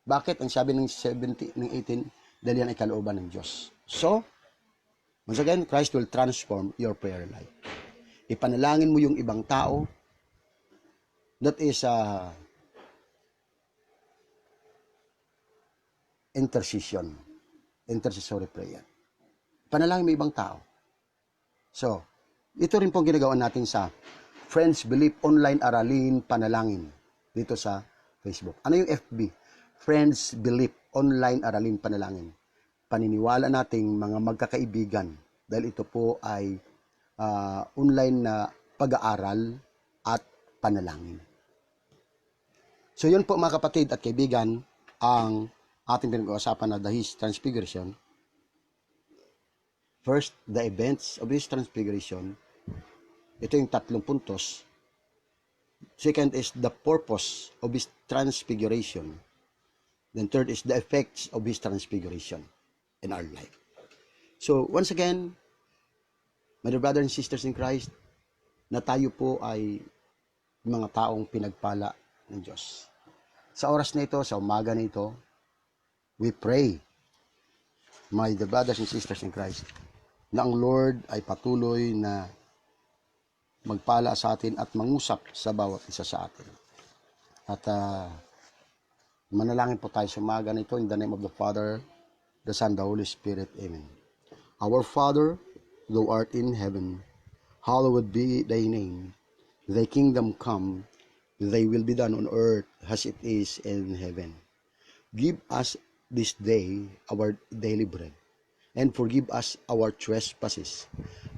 Speaker 1: Bakit? Ang sabi ng 17, ng 18, dahil yan ay kalooban ng Diyos. So, once again, Christ will transform your prayer life. Ipanalangin mo yung ibang tao. That is intercession. Intercessory prayer. Panalangin mo ibang tao. So, ito rin pong ginagawa natin sa Friends Believe Online Aralin Panalangin dito sa Facebook. Ano yung FB? Friends Believe Online Aralin Panalangin. Paniniwala nating mga magkakaibigan dahil ito po ay online na pag-aaral at panalangin. So yun po mga kapatid at kaibigan ang ating pinag-uusapan na His Transfiguration. First, the events of His Transfiguration. Ito yung tatlong puntos. Second is the purpose of His Transfiguration. Then third is the effects of His Transfiguration in our life. So, once again, my dear brothers and sisters in Christ, na tayo po ay mga taong pinagpala ng Diyos. Sa oras na ito, sa umaga na ito, we pray, my dear brothers and sisters in Christ, na ang Lord ay patuloy na magpala sa atin at mangusap sa bawat isa sa atin. At manalangin po tayo sa umaga nito in the name of the Father, the Son, the Holy Spirit. Amen. Our Father, thou art in heaven, hallowed be thy name. Thy kingdom come, thy will be done on earth as it is in heaven. Give us this day our daily bread, and forgive us our trespasses,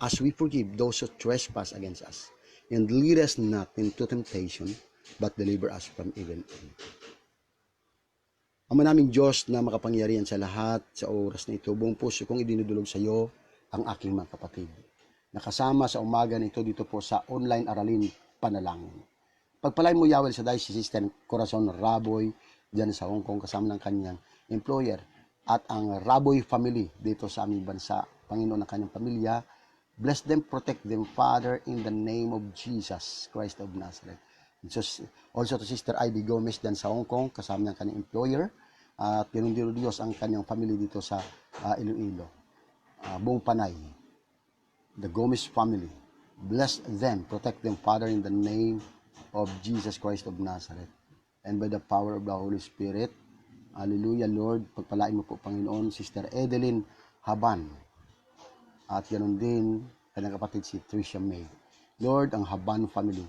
Speaker 1: as we forgive those who trespass against us. And lead us not into temptation, but deliver us from evil. Ama naming Diyos na makapangyarihan sa lahat, sa oras na ito, buong puso kong idinudulog sa iyo ang aking mga kapatid. Nakasama sa umaga na ito dito po sa online aralin panalangin. Pagpalain mo, Yahweh, sa Diocese System Corazon Raboy, dyan sa Hong Kong, kasama ng kanyang employer, at ang Raboy family dito sa aming bansa, Panginoon ng kanyang pamilya. Bless them, protect them, Father, in the name of Jesus Christ of Nazareth. Also to Sister Ivy Gomez dyan sa Hong Kong, kasama ng kanyang employer, at pinundiro Diyos ang kanyang family dito sa Iloilo. Buong Panay, the Gomez family. Bless them, protect them, Father, in the name of Jesus Christ of Nazareth. And by the power of the Holy Spirit, hallelujah, Lord, pagpalain mo po, Panginoon, Sister Edeline Haban. At ganoon din, kanyang kapatid si Tricia May. Lord, ang Haban family,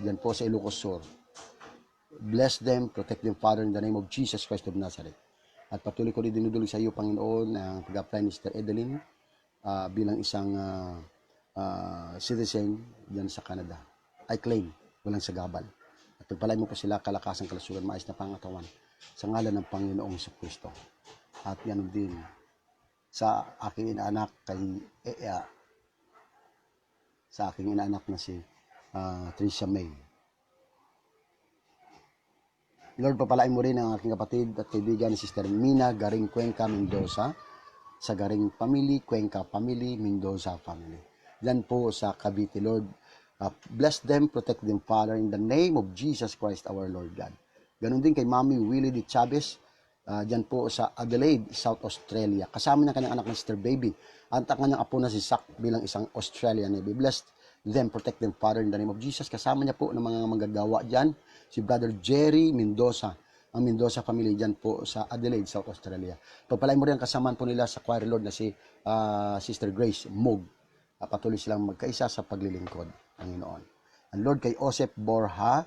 Speaker 1: diyan po sa Ilocos Sur. Bless them, protect them, Father, in the name of Jesus Christ of Nazareth. At patuloy ko rin dinudulog sa iyo, Panginoon, ang pag-apply ni Sister Edeline bilang isang citizen diyan sa Canada. I claim, walang sagabal. At pagpalain mo po sila, kalakasan, kalusugan, maayos na pangatawan sa ngalan ng Panginoong Jesucristo. At yan din sa aking inaanak na si Tricia May. Lord, papalain mo rin ang aking kapatid at kaibigan ni Sister Mina Garing Cuenca Mendoza sa Garing Family, Cuenca Family, Mendoza Family. Yan po sa Cavite, Lord. Bless them, protect them, Father, in the name of Jesus Christ, our Lord God. Ganon din kay Mami Willie D. Chavez, dyan po sa Adelaide, South Australia. Kasama niya kanyang anak na Sister Baby. At ang kanyang apo na si Zach bilang isang Australian. Be blessed them, protect them, Father, in the name of Jesus. Kasama niya po ng mga manggagawa dyan, si Brother Jerry Mendoza, ang Mendoza family dyan po sa Adelaide, South Australia. Pagpalain mo rin ang kasamaan po nila sa choir, Lord, na si Sister Grace Mog. Patuloy silang magkaisa sa paglilingkod, Panginoon. And Lord, kay Joseph Borja,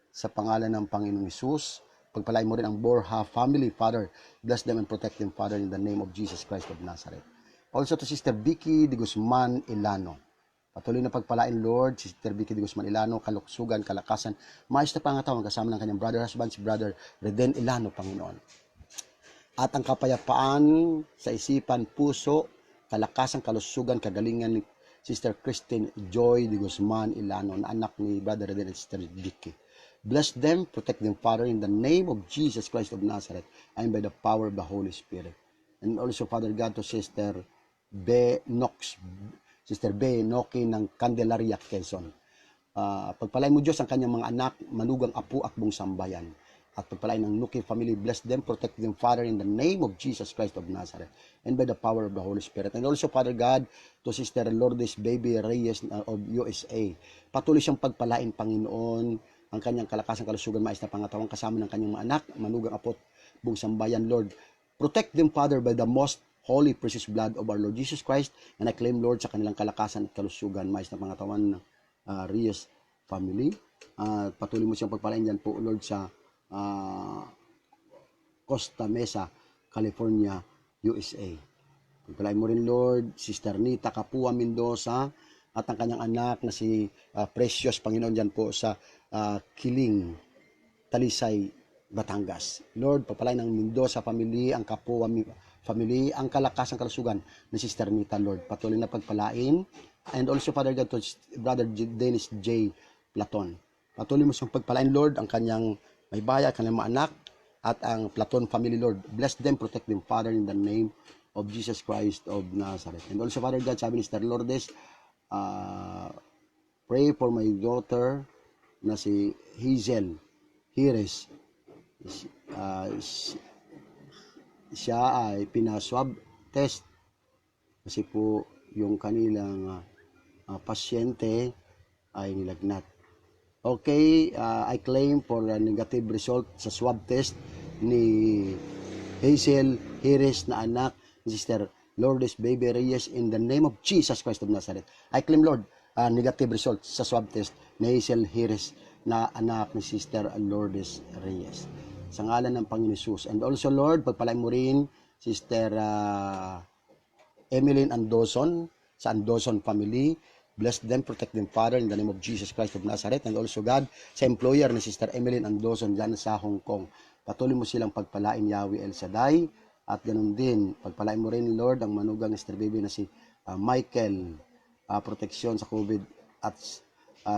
Speaker 1: sa pangalan ng Panginoong Hesus, pagpalain mo rin ang Borja family, Father. Bless them and protect them, Father, in the name of Jesus Christ of Nazareth. Also to Sister Vicky de Guzman Ilano. Patuloy na pagpalain, Lord, si Sister Vicky de Guzman Ilano, kaluksugan, kalakasan, maayos na pangatawan kasama ng kanyang brother husband, si Brother Reden Ilano, Panginoon. At ang kapayapaan sa isipan, puso, kalakasan, kalusugan, kagalingan ni Sister Christine Joy de Guzman Ilano, na anak ni Brother Reden at Sister Vicky. Bless them, protect them, Father, in the name of Jesus Christ of Nazareth, and by the power of the Holy Spirit. And also, Father God, to Sister B. Noki ng Candelaria, Quezon. Pagpalain mo, Diyos, ang kanyang mga anak, manugang apo at buong sambayan. At pagpalain ng Noki family, bless them, protect them, Father, in the name of Jesus Christ of Nazareth, and by the power of the Holy Spirit. And also, Father God, to Sister Lourdes Baby Reyes of USA. Patuloy siyang pagpalain, Panginoon, ang kanyang kalakasan, kalusugan, maayos na pangatawan kasama ng kanyang mga anak, manugang apot, buong sambayan, Lord. Protect them, Father, by the most holy, precious blood of our Lord Jesus Christ. And I claim, Lord, sa kanilang kalakasan at kalusugan, maayos na pangatawan ng Reyes family. Patuloy mo siyang pagpalain dyan po, Lord, sa Costa Mesa, California, USA. Pagpalain mo rin, Lord, Sister Nita Capua Mendoza, at ang kanyang anak na si Precious, Panginoon, dyan po sa Kiling, Talisay, Batangas. Lord, papalain ng Mendoza family, ang Capua family, ang kalakasan, kalusugan ni Sister Nita, Lord. Patuloy na pagpalain. And also, Father God, to Brother Dennis J. Platon. Patuloy mo siyang pagpalain, Lord, ang kanyang may baya, kanyang mga anak, at ang Platon family, Lord. Bless them, protect them, Father, in the name of Jesus Christ of Nazareth. And also, Father God, sabi ni Sister Lourdes, pray for my daughter na si Hazel Hires. Siya ay pinaswab test kasi po yung kanilang pasyente ay nilagnat. Okay, I claim for a negative result sa swab test ni Hazel Harris na anak ni Sister Lourdes Baby Reyes in the name of Jesus Christ of Nazareth. I claim, Lord, negative result sa swab test ni Hazel Harris na anak ni Sister Lourdes Reyes. Sa ngalan ng Panginoon Jesus. And also, Lord, pagpalain mo rin Sister Emeline Andoson sa Andoson family. Bless them, protect them, Father, in the name of Jesus Christ of Nazareth. And also, God, sa employer ni Sister Emeline Andoson dyan sa Hong Kong. Patuloy mo silang pagpalain, Yahweh El Shaddai. At ganun din, pagpalain mo rin, Lord, ang manugang Sister Baby na si Michael. Proteksyon sa COVID at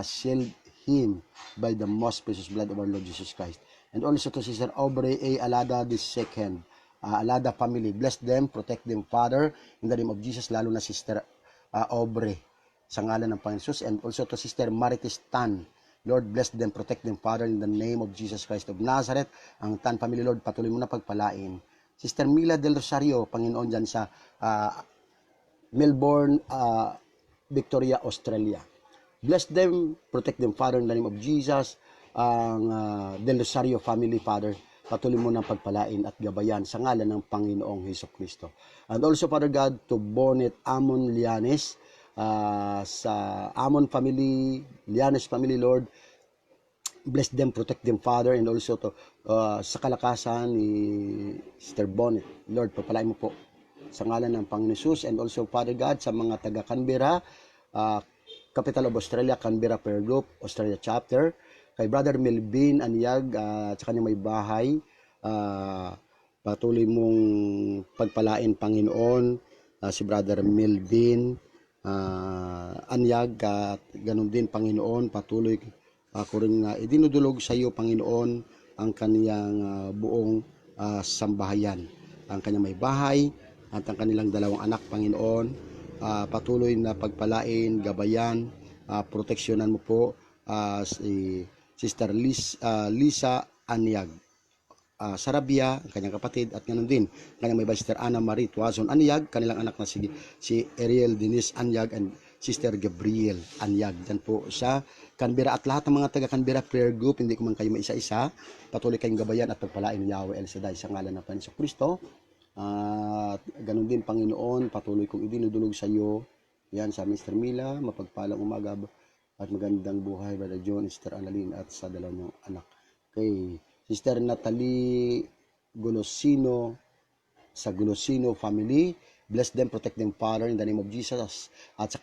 Speaker 1: shield him by the most precious blood of our Lord Jesus Christ. And also to Sister Aubrey A. Alada II. Alada family. Bless them, protect them, Father, in the name of Jesus, lalo na Sister Aubrey, sa ngalan ng Panginoon Jesus. And also to Sister Marites Tan. Lord, bless them, protect them, Father, in the name of Jesus Christ of Nazareth. Ang Tan family, Lord, patuloy mo na pagpalain. Sister Mila Del Rosario, Panginoon, dyan sa Melbourne, Victoria, Australia. Bless them, protect them, Father, in the name of Jesus. Ang Del Rosario family, Father, patuloy mo ng pagpalain at gabayan sa ngalan ng Panginoong Hesukristo. And also, Father God, to Bonet Amon Lianes, sa Amon family, Lianes family, Lord, bless them, protect them, Father, and also to sa kalakasan ni Sister Bonnet, Lord, pagpalain mo po sa ngalan ng Panginoon Jesus. And also, Father God, sa mga taga Canberra, Capital of Australia, Canberra Prayer Group, Australia Chapter, kay Brother Melvin Anyag at sa kanyang may bahay, patuloy mong pagpalain, Panginoon, si Brother Melvin Anyag, at ganun din, Panginoon, patuloy ako rin idinudulog sa iyo, Panginoon, ang kaniyang buong sambahayan, ang kanyang may bahay at ang kanilang dalawang anak, Panginoon. Patuloy na pagpalain, gabayan, proteksyonan mo po si Sister Lisa Anyag Sarabia, ang kanyang kapatid, at ganoon din kanyang may Sister Ana Marie Tuazon Anyag, kanilang anak na si Ariel Denise Anyag and Sister Gabriel Anyag, dyan po sa Canberra. At lahat ng mga taga Canberra Prayer Group, hindi ko man kayo maisa-isa, patuloy kayong gabayan at pagpalain ng Yahweh El Shaddai sa ngalan ng Panginoon Kristo. At ganoon din, Panginoon, patuloy kong idinudulog sa iyo yan sa Mr. Mila, mapagpalang umaga at magandang buhay, Brother John, Sister Annalyn, at sa dalawang anak. Okay, Sister Natalie Golosino sa Golosino family, bless them, protect them, Father, in the name of Jesus, at sa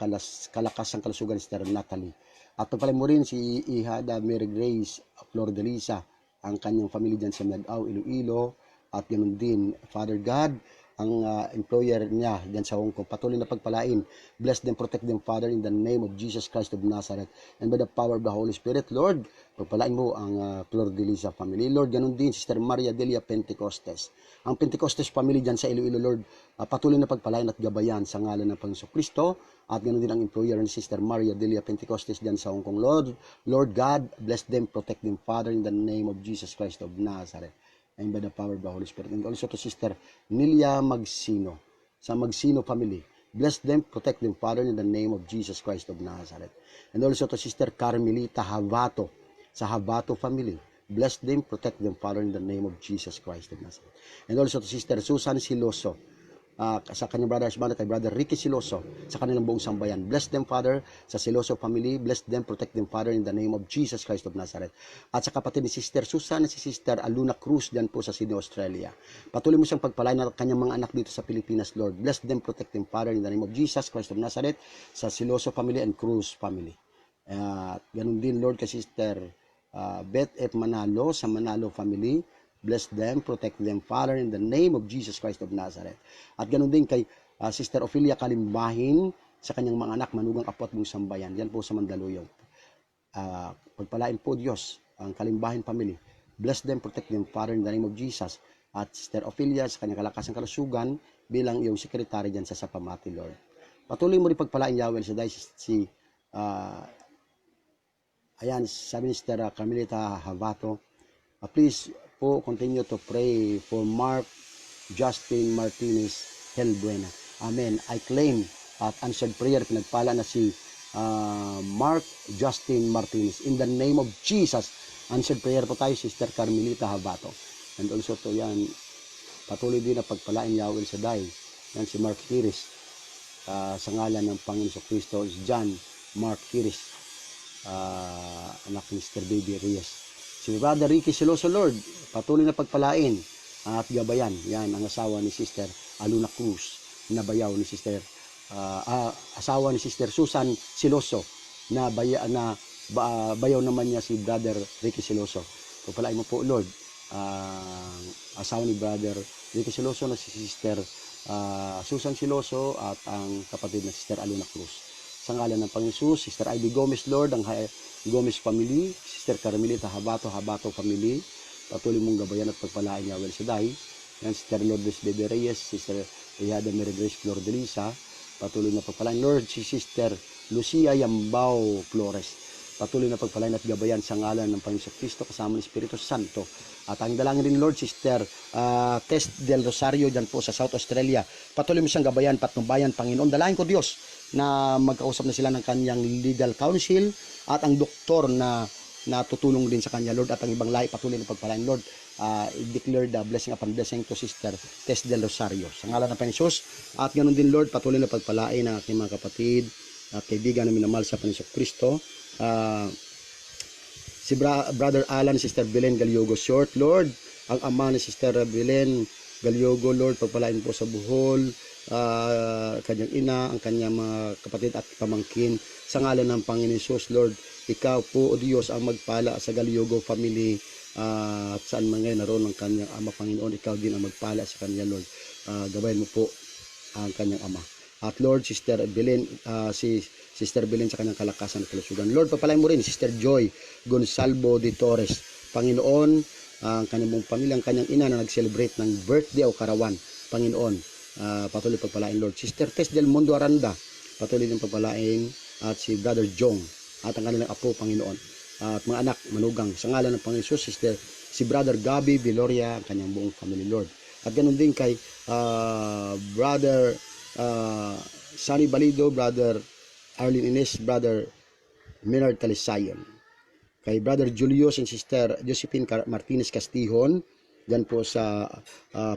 Speaker 1: kalakasang kalusugan, Sister Natalie. At pagpalay mo rin si Ihada Mary Grace Flor de Lisa, ang kanyang family dyan sa Nagao, Iloilo, at ganoon din, Father God, ang employer niya dyan sa Hong Kong, patuloy na pagpalain. Bless them, protect them, Father, in the name of Jesus Christ of Nazareth. And by the power of the Holy Spirit, Lord, pagpalain mo ang Flor de Lisa family. Lord, ganun din, Sister Maria Delia Pentecostes. Ang Pentecostes family dyan sa Iloilo, Lord, patuloy na pagpalain at gabayan sa ngalan ng Panginoon Kristo. At ganun din ang employer ni Sister Maria Delia Pentecostes dyan sa Hong Kong, Lord. Lord God, bless them, protect them, Father, in the name of Jesus Christ of Nazareth. And by the power of the Holy Spirit. And also to Sister Nilia Magsino sa Magsino family. Bless them, protect them, Father, in the name of Jesus Christ of Nazareth. And also to Sister Carmelita Havato sa Havato family. Bless them, protect them, Father, in the name of Jesus Christ of Nazareth. And also to Sister Susan Siloso sa kanyang brother husband at kay Brother Ricky Siloso sa kanilang buong sambayan. Bless them, Father, sa Siloso family. Bless them, protect them, Father, in the name of Jesus Christ of Nazareth. At sa kapatid ni Sister Susan at si Sister Aluna Cruz dyan po sa Sydney, Australia. Patuloy mo siyang pagpalain at kanyang mga anak dito sa Pilipinas, Lord. Bless them, protect them, Father, in the name of Jesus Christ of Nazareth, sa Siloso family and Cruz family. Ganun din, Lord, kay Sister Beth F. Manalo sa Manalo family. Bless them, protect them, Father, in the name of Jesus Christ of Nazareth. At ganoon din kay Sister Ophelia Kalimbahin sa kanyang mga anak, manugang apo at buong sambayan. Yan po sa Mandaluyong. Pagpalain po, Diyos, ang Kalimbahin family. Bless them, protect them, Father, in the name of Jesus. At Sister Ophelia sa kanyang kalakasang kalusugan bilang iyong sekretary dyan sa Sapamati, Lord. Patuloy mo rin pagpalain, Yahweh, sa ayan, sabi ni Sister Carmelita Havato, please po continue to pray for Mark Justin Martinez Helbuena. Amen. I claim at answered prayer, pinagpala na si Mark Justin Martinez. In the name of Jesus, answered prayer po tayo, Sister Carmelita Habato. And also to yan, patuloy din na pagpalain Yahweh Shaddai. Yan si Mark Hiris. Sa ngalan ng Panginoon Kristo, John Mark Hiris, anak ni Mr. Baby Reyes. Si Brother Ricky Siloso, Lord, patuloy na pagpalain at gabayan. Yan ang asawa ni Sister Aluna Cruz, na bayaw ni Sister, asawa ni Sister Susan Siloso, na bayaw naman niya si Brother Ricky Siloso. Pagpalain mo po, Lord, asawa ni Brother Ricky Siloso na si Sister Susan Siloso at ang kapatid na Sister Aluna Cruz. Sa ngalan ng Panginoon, Sister Ivy Gomez, Lord, ang Gomez family, Sister Carmelita Habato family, patuloy mong gabayan at pagpalain Yahweh Shaddai. Yan, Sister Lourdes Bebe Reyes, Sister Riada Mary Grace Flor de Lisa, patuloy na pagpalain, Lord, si Sister Lucia Yambao Flores, patuloy na pagpalain at gabayan sa ngalan ng Panginoon Kristo kasama ng Espiritu Santo. At ang dalangin rin, Lord, Sister Tess del Rosario dyan po sa South Australia, patuloy mo siyang gabayan, patnubayan, Panginoon. Dalangin ko, Diyos, na magkausap na sila ng kanyang legal counsel at ang doktor na tutulong din sa kanya, Lord, at ang ibang lahi patuloy na pagpalain, Lord. Declare the blessing upon blessing to Sister Tess del Rosario sa ngalan ng Panginoon. At ganoon din, Lord, patuloy na pagpalain ang aking mga kapatid at kaibigan na minamahal sa Panginoon Kristo. Si Brother Alan, Sister Belen Galyogo Short, Lord, ang ama ni Sister Belen Galyogo, Lord, pagpalain po sa Bohol, kanyang ina, ang kanyang mga kapatid at pamangkin sa ngalan ng Panginoon Jesus, Lord. Ikaw po, O Diyos, ang magpala sa Galyogo family, at saan man ngayon naroon ang kanyang ama, Panginoon, ikaw din ang magpala sa kanya, Lord. Gabayan mo po ang kanyang ama. At Lord, Sister Belen, si Sister Belen sa kanyang kalakasan at kalusugan. Lord, papalain mo rin Sister Joy Gonsalvo de Torres, Panginoon, ang kanyang buong pamilya, ang kanyang ina na nag-celebrate ng birthday o karawan, Panginoon, patuloy pagpalain, Lord. Sister Tess del Mundo Aranda, patuloy din pagpalain, at si Brother Jong at ang kanilang apo, Panginoon, at mga anak, manugang, sa ngalan ng Panginoon Jesus, si Brother Gabi Viloria, ang kanyang buong family, Lord. At ganoon din kay Brother Sunny Balido, Brother Arlene Ines, Brother Menard Talisayon, kay Brother Julius and Sister Josephine Martinez Castihon, dyan po sa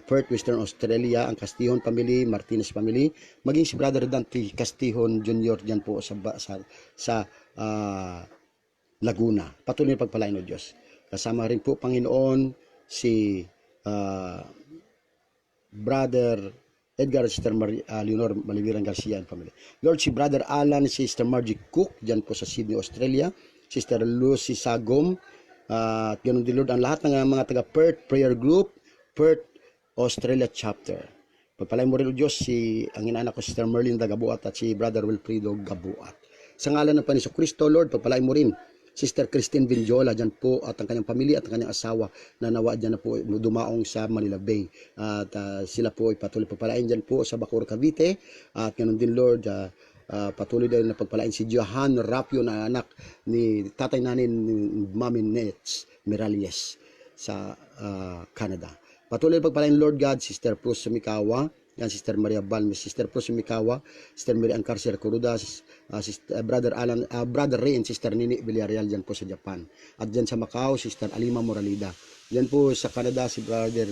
Speaker 1: Perth, Western Australia, ang Castihon family, Martinez family, maging si Brother Dante Castihon Jr. dyan po sa Laguna. Patuloy na pagpalain, O Diyos. Kasama rin po, Panginoon, si Brother Edgar, Sister Leonor Maliviran Garcia and family. Lord, si Brother Alan, Sister Margie Cook, dyan po sa Sydney, Australia, Sister Lucy Sagom, at ganoon din, Lord, ang lahat ng mga taga Perth Prayer Group, Perth Australia Chapter. Pagpalain mo rin, O Diyos, ang inaanak ko, Sister Merlinda Gabuat at si Brother Wilfredo Gabuat. Sa ngalan ng Panginoon Kristo, Lord, pagpalain mo rin Sister Christine Vinjola dyan po at ang kanyang pamilya at ang kanyang asawa na nawa dyan na po dumaong sa Manila Bay. At sila po ay patuloy pagpalain dyan po sa Bacoor, Cavite. At ganoon din, Lord, patuloy din na pagpalain si Johan Rapio na anak ni tatay nanin ni Mami Nets Miralles sa Canada. Patuloy pagpalain, Lord God, Sister Cruz Sumikawa, yan, Sister Maria Balmes, Sister Cruz Sumikawa, Sister Mary Ancarcer Coruda, Brother Alan, Brother Ray and Sister Nini Villarreal dyan po sa Japan. At dyan sa Macau, Sister Alima Moralida. Dyan po sa Canada, si Brother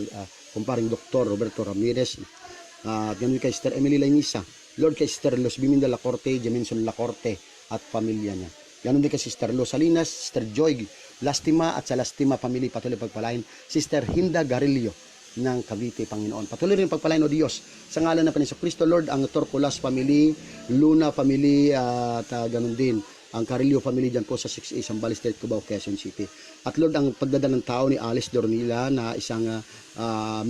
Speaker 1: kumparing Dr. Roberto Ramirez. At ganun kay Sister Emily Lainisa. Lord, kay Sister Los Biminda Lacorte, Jaminson Lacorte at pamilya niya. Ganun din kay Sister Los Salinas, Sister Joy Lastima at sa Lastima family, patuloy pagpalain. Sister Hinda Garillo ng Cavite, Panginoon. Patuloy rin pagpalain, O Diyos, sa ngalan ng Panginoon Kristo, Lord, ang Torcolas family, Luna family, at ganun din ang Carillo family dyan po sa 6A Sambales Street, Cubao, Quezon City. At Lord, ang pagdadala ng tao ni Alice Dornila na isang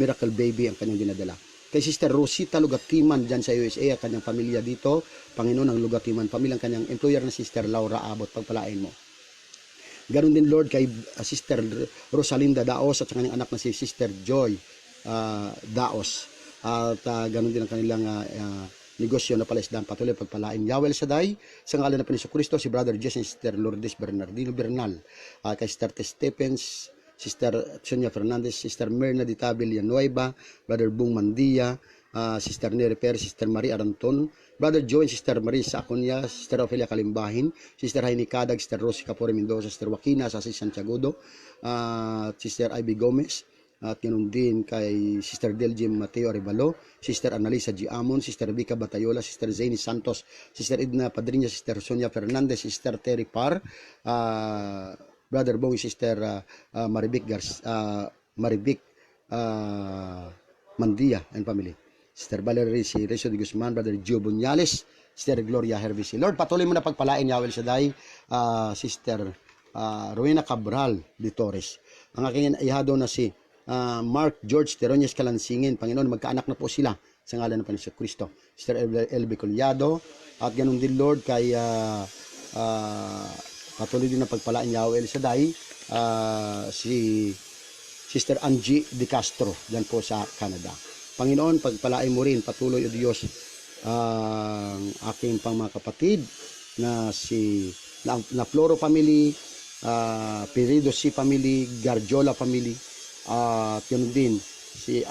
Speaker 1: miracle baby ang kanyang dinadala. Kay Sister Rosita Lugatiman dyan sa USA, ang kanyang pamilya dito, Panginoon, ang Lugatiman family, ang kanyang employer na Sister Laura Abot, pagpalain mo. Ganon din, Lord, kay Sister Rosalinda Daos at sa kanyang anak na si Sister Joy Daos. At ganon din ang kanilang negosyo na palaisdaan. Patuloy pagpalain Yahweh Shaddai sa ngalan ng Panginoon Kristo, si Brother Jesse, Sister Lourdes Bernardino Bernal, kay Sister Tess Stephens, Sister Sonia Fernandez, Sister Merna Dita Villanueva, Brother Bung Mandia, Sister Neri Per, Sister Marie Aranton, Brother Joe and Sister Marie Saconia, Sister Ophelia Kalimbahin, Sister Heini Kadag, Sister Rosie Capore Mendoza, Sister Joaquina Sasi Santiago, Sister Ivy Gomez, at ganoon din kay Sister Deljim Mateo Arevalo, Sister Analisa G. Amon, Sister Vica Batayola, Sister Zany Santos, Sister Edna Padriña, Sister Sonia Fernandez, Sister Terry Par, Brother Bong, Sister Marivic Mandia and family, Sister Valerie si Rezo de Guzman, Brother Gio Bunyales, Sister Gloria Hervisi. Lord, patuloy mo na pagpalain, Yahweh Shaddai, Sister Rowena Cabral de Torres. Ang aking ihado na si Mark George Teronias Kalansingin. Panginoon, magkaanak na po sila sa ngalan ng Panginoon Kristo. Sister Elby Collado, at ganun din, Lord, kay patuloy din na pagpalain, Yahweh Shaddai, si Sister Angie De Castro, dyan po sa Canada. Panginoon, pagpalain mo rin, patuloy, O Diyos, ang aking pang mga kapatid na na Floro family, Perido C family, Garjola family, at yun din,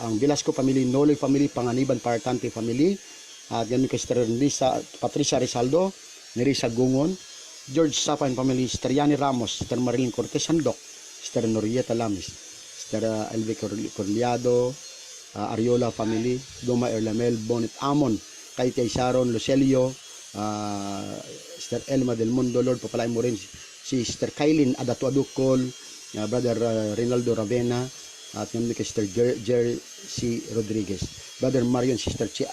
Speaker 1: ang Velasco family, Noloy family, Panganiban Partante family, at yan kay Sister Patricia Rizaldo, Nerissa Gungon, George Sapine family, Sister Yani Ramos, Sister Marilyn Cortez Sandok, Sister Norieta Lamis, Sister Elvi Corliado, Ariola family, Doma Erlamel, Bonnet Amon, kay Sharon Lucelio, Sister Elma Del Mundo, Lord, papalain mo rin si Sister Kailin Adato Adukol, Brother Rinaldo Ravena, at yun kay Sister Jerry C. Rodriguez, Brother Marion, Sister Chi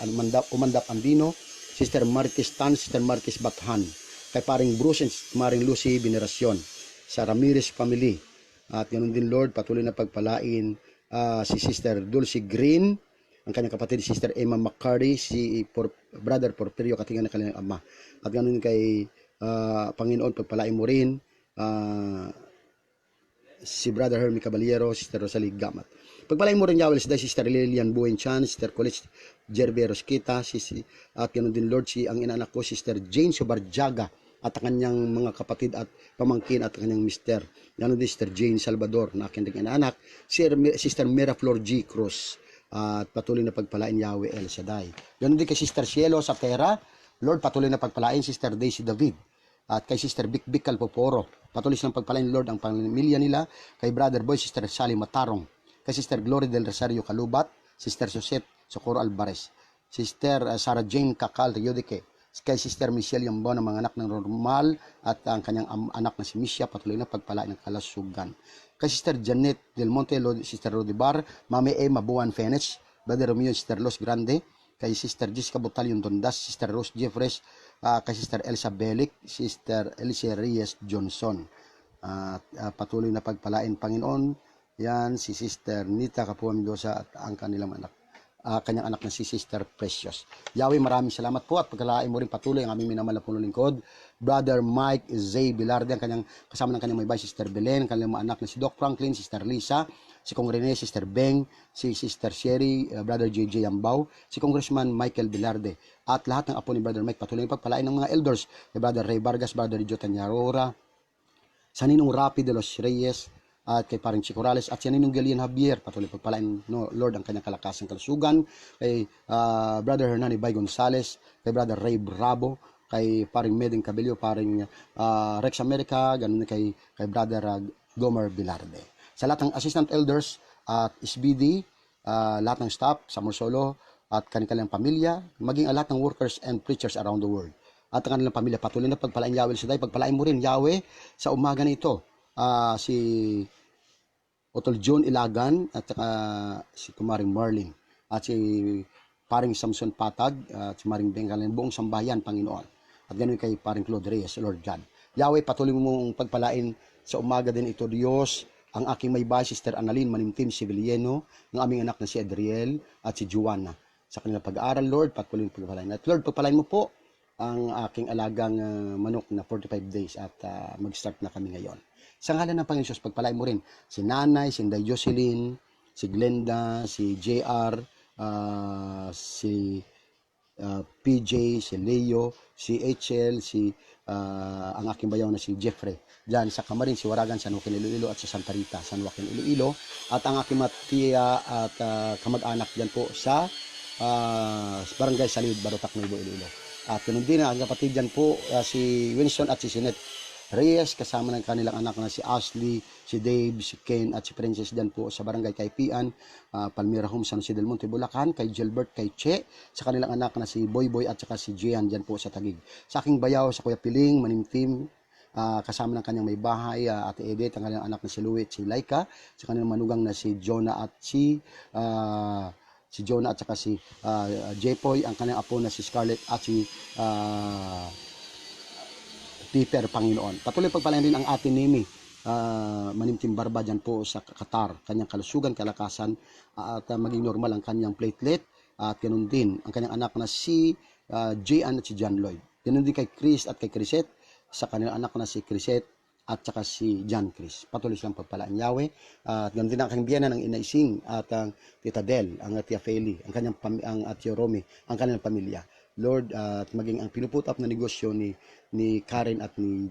Speaker 1: Umandap Andino, Sister Martis Tan, Sister Martis Bathan, kay paring Bruce and Maring Lucy Veneracion, sa Ramirez family, at ganoon din, Lord, patuloy na pagpalain si Sister Dulcie Green, ang kanyang kapatid Sister Emma McCarty, si Brother Porfirio Katingan ng kanyang ama, at ganoon kay Panginoon, pagpalain mo rin si Brother Hermie Caballero, Sister Rosalie Gamat. Pagpalain mo rin, Yahweh, si Sister Lilian Buenchan, Sister Colette Jerbe Rosquita, at ganoon din, Lord, ang inaanak ko, Sister Jane Sobarjaga, at ang kanyang mga kapatid at pamangkin at kanyang mister. Ganoon din, Sister Jane Salvador, na aking inaanak, Sister Mera Flor G. Cruz, at patuloy na pagpalain, Yahweh El Shaddai. Ganoon din kay Sister Cielo Sapera, Lord, patuloy na pagpalain, Sister Daisy David, at kay Sister Bik Calpoporo, patuloy silang pagpalain, Lord, ang pamilya nila, kay Brother Boy, Sister Sally Matarong, kay Sister Glory del Rosario Calubat, Sister Josette Socorro Alvarez, Sister Sarah Jane Kakal Riodeke, kay Sister Michelle Yambon, ang mga anak ng Normal, at ang kanyang anak na si Misha, patuloy na pagpalain ng Kalasugan, kay Sister Janet Del Monte, Sister Rodibar, Mami E. Mabuan Fenech, Brother Romeo, Sister Los Grande, kay Sister Jessica Botalyon Dondas, Sister Rose Jeffres, kay Sister Elsa Belic, Sister Elsie Reyes Johnson, patuloy na pagpalain, Panginoon, yan si Sister Nita Capua Mendoza at ang kanilang kanyang anak na si Sister Precious. Yahweh, maraming salamat po, at pagkalain mo rin patuloy ang aming minamahal na punong lingkod, Brother Mike Zay Bilarde, ang kanyang kasama ng kanyang may bahay, Sister Belen, kanyang mga anak na si Doc Franklin, Sister Lisa, si Kong Rene, Sister Beng, si Sister Sherry, Brother JJ Yambao, si Congressman Michael Bilarde, at lahat ng apo ni Brother Mike, patuloy pagpalain ng mga elders, ni Brother Ray Vargas, Brother Joe Tanyarora, sa Ninong Rapi de los Reyes, at kay paring Chico Rales, at si Ninong Galian Javier, patuloy pagpalain, Lord, ang kanyang kalakasan, kalusugan, kay Brother Hernani Bay Gonzales, kay Brother Ray Bravo, kay paring Meding Cabello, paring Rex America, ganun kay Brother Gomer Bilarde. Sa lahat ng assistant elders at SBD, lahat ng staff sa Morsolo at kanilang pamilya, maging lahat ng workers and preachers around the world, at ang kanilang pamilya, patuloy na pagpalain, Yahweh Shaddai, pagpalain mo rin, Yahweh, sa umaga nito, si Otol John Ilagan, at si Kumaring Marlin, at si paring Samson Patag, at si Maring Bengalan, buong sambayan, Panginoon, at ganoon kay paring Claude Reyes, Lord God. Yahweh, patuloy mong pagpalain sa umaga din ito, Diyos, ang aking may bahay, Sister Annalyn Manimtim Civiliano, ng aming anak na si Adriel at si Juana, sa kanilang pag-aaral, Lord, patuloy mong pagpalain. At Lord, pagpalain mo po ang aking alagang manok na 45 days, at mag-start na kami ngayon. Sa ngalan ng Panginoon Jesus, pagpalain mo rin si Nanay, si Inday Jocelyn, si Glenda, si JR, si PJ, si Leo, si HL, ang aking bayaw na si Jeffrey, dyan sa Kamarin, si Waragan, San Joaquin Iloilo, at sa Santa Rita, San Joaquin Iloilo, at ang aking matiya at kamag-anak dyan po sa Barangay Salid, Barotac, Nuevo Iloilo. At ganun din ang kapatid dyan po, si Winston at si Sinet Reyes, kasama ng kanilang anak na si Ashley, si Dave, si Ken at si Princess dyan po sa Barangay Kaipian, Palmira Home, San Jose del Monte, Bulacan, kay Gilbert, kay Che, sa kanilang anak na si Boy Boy at saka si Gian dyan po sa Taguig. Sa aking bayaw, sa Kuya Piling, Manimtim, kasama ng kanyang may bahay, Ate Edith, ang kanilang anak na si Louie, si Laika, sa kanilang manugang na si Jonah at si Jonah at saka si Jepoy, ang kanyang apo na si Scarlett at si Peter, Panginoon. Patuloy pagpalain din ang atin Nemi, Manimtim Barba dyan po sa Qatar, kanyang kalusugan, kalakasan, at maging normal ang kanyang platelet, at ganun din ang kanyang anak na si Jian at si John Lloyd. Ganun din kay Chris at kay Chrisette, sa kanilang anak na si Chrisette at saka si John Chris. Patuloy silang pagpalaan Yahweh. At ganun din ang kanyang biyanan ng Inaising at ang Tita Del, ang Tia Feli, ang kanyang at Tio Romy, ang kanilang pamilya. Lord, at maging ang pinuput up na negosyo ni Karen at ni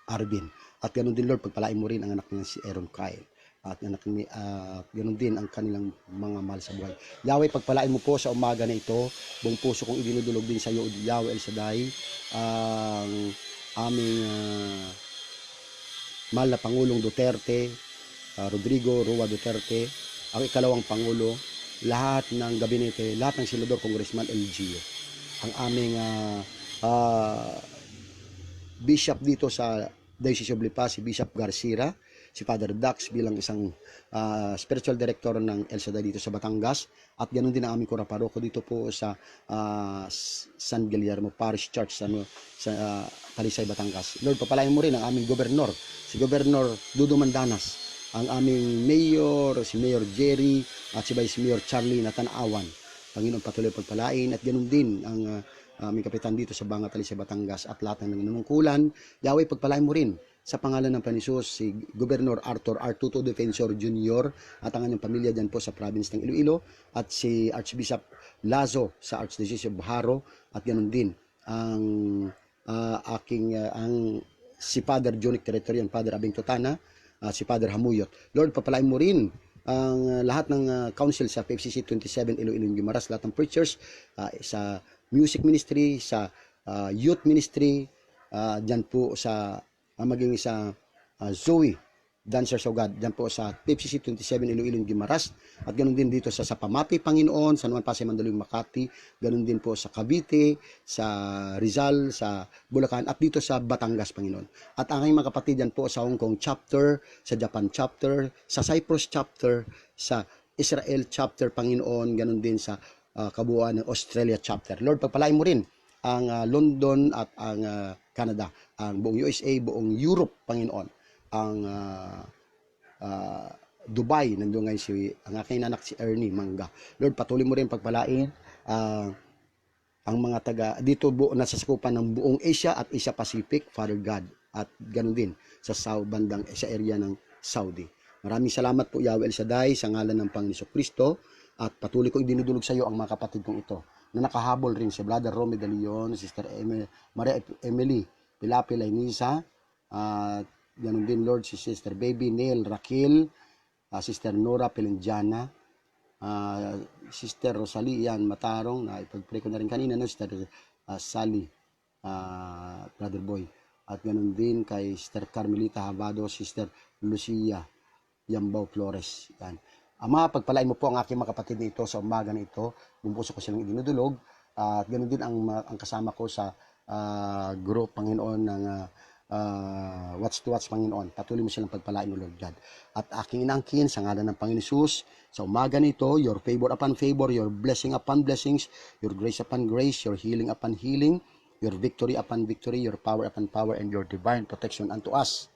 Speaker 1: Arvin. At ganoon din, Lord, pagpalain mo rin ang anak niya si Aaron Kyle. At ganoon din ang kanilang mga mahal sa buhay. Yahweh, pagpalain mo po sa umaga na ito, buong puso kong idinudulog din sa iyo, Yahweh El Shaddai, ang aming mahal na Pangulong Duterte, Rodrigo Roa Duterte, ang ikalawang Pangulo, lahat ng gabinete, lahat ng senador, congressman, LGU, ang aming bishop dito sa Diocese of Lipa, si Bishop Garcia, si Father Dax bilang isang spiritual director ng El Shaddai dito sa Batangas, at ganoon din ang aming kuraparoko dito po sa San Guillermo Parish Church sa Talisay, Batangas. Lord, papalain mo rin ang aming gobernador, si Gobernador Dudo Mandanas, ang aming mayor, si Mayor Jerry, at si Vice Mayor Charlie na Tanawan. Panginoon, patuloy pagpalain, at ganoon din ang aming kapitan dito sa Banga, Talisay, Batangas, at lahat ng nanunungkulan. Yahweh, pagpalain mo rin sa pangalan ng Panisus si Gobernador Arthur Artuto Defensor Jr. at ang kanyang pamilya dyan po sa province ng Iloilo, at si Archbishop Lazo sa Archdiocese of Baharo, at ganoon din ang si Father Jonic Territorian, Father Abing Totana, si Father Hamuyot. Lord, papalain mo rin ang lahat ng council sa PFCC 27 Iloilo Guimaras, lahat ng preachers sa music ministry, sa youth ministry, dyan po sa maging sa Zoe Dancers of God, dyan po sa PFCC 27 Iloilo Guimaras, at ganoon din dito sa Pamapi, Panginoon, San Juan Pasay, Mandaluyong, Makati, ganoon din po sa Cavite, sa Rizal, sa Bulacan, at dito sa Batangas, Panginoon. At ang aking mga kapatid dyan po sa Hong Kong chapter, sa Japan chapter, sa Cyprus chapter, sa Israel chapter, Panginoon, ganoon din sa kabuuan ng Australia chapter. Lord, pagpalain mo rin ang London at ang Canada, ang buong USA, buong Europe, Panginoon, ang Dubai, nandoon ngayon ang aking anak si Ernie Mangga. Lord, patuloy mo rin pagpalain ang mga taga dito nasa sakupan ng buong Asia at Asia Pacific, Father God, at ganoon din sa bandang sa area ng Saudi. Maraming salamat po, Yahweh El Shaddai, sa ngalan ng Panginoon Kristo, at patuloy ko idinudulog sa iyo ang mga kapatid kong ito na nakahabol rin si Brother Romy de Leon, Sister Maria Emily Pilapi Lainisa, at ganoon din, Lord, si Sister Baby Neil Raquel, Sister Nora Pelenjana, Sister Rosalie Ian Matarong, na ipag-pray ko na rin kanina, no? Sister Sally, Brother Boy, at ganoon din kay Sister Carmelita Habado, Sister Lucia Yambao Flores. Yan. Ama, pagpalain mo po ang aking mga kapatid nito sa umaga na ito, buong puso ko silang idinudulog, at ganoon din ang kasama ko sa group, Panginoon, ng Watch to Watch, Panginoon. Patuloy mo silang pagpalain, Lord God. At aking inangkin sa ngalan ng Panginoon Jesus, sa umaga nito, your favor upon favor, your blessing upon blessings, your grace upon grace, your healing upon healing, your victory upon victory, your power upon power, and your divine protection unto us.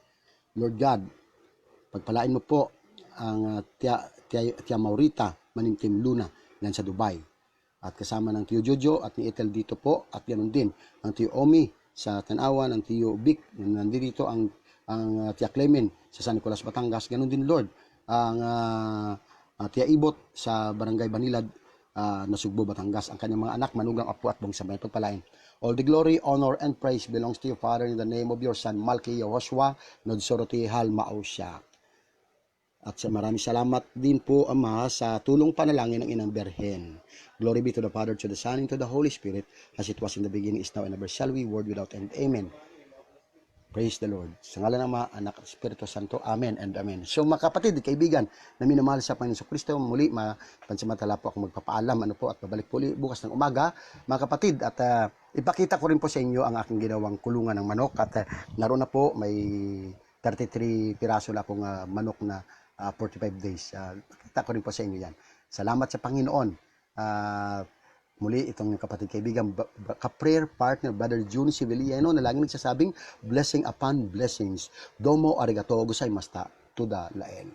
Speaker 1: Lord God, pagpalain mo po ang Tia Maurita Manimtim Luna yan sa Dubai, at kasama ng Tio Jojo at ni Ethel dito po, at ganoon din ang Tio Omi sa Tanawan, ang Tio Vic, nandito ang Tia Clemen sa San Nicolas, Batangas, ganoon din, Lord, ang Tia Ibot sa Barangay Banilad, Nasugbo, Batangas, ang kanyang mga anak, manugang, apo at buong sabay, pagpalain. All the glory, honor, and praise belongs to you, Father, in the name of your Son, Malki Yehoshua, Nodsorote Hal Maosya. At sa maraming salamat din po, Ama, sa tulong panalangin ng Inang Berhen. Glory be to the Father, to the Son, and to the Holy Spirit, as it was in the beginning, is now, and ever shall be, world without end. Amen. Praise the Lord. Sa ngalan ng Ama, Anak at Espiritu Santo. Amen and Amen. So mga kapatid, kaibigan, na minamahal sa Panginoon Kristo, muli, pansamantala po ako magpapaalam, at babalik po bukas ng umaga, mga kapatid, at ipakita ko rin po sa inyo ang aking ginawang kulungan ng manok, at naroon na po, may 33 piraso na pong manok na 45 days. Ipakita ko rin po sa inyo yan. Salamat sa Panginoon. Muli, itong kapatid kaibigan, ka-prayer partner, Brother June Civiliano, na laging nagsasabing, blessing upon blessings. Domo arigato gozaimashita. Tuda lael.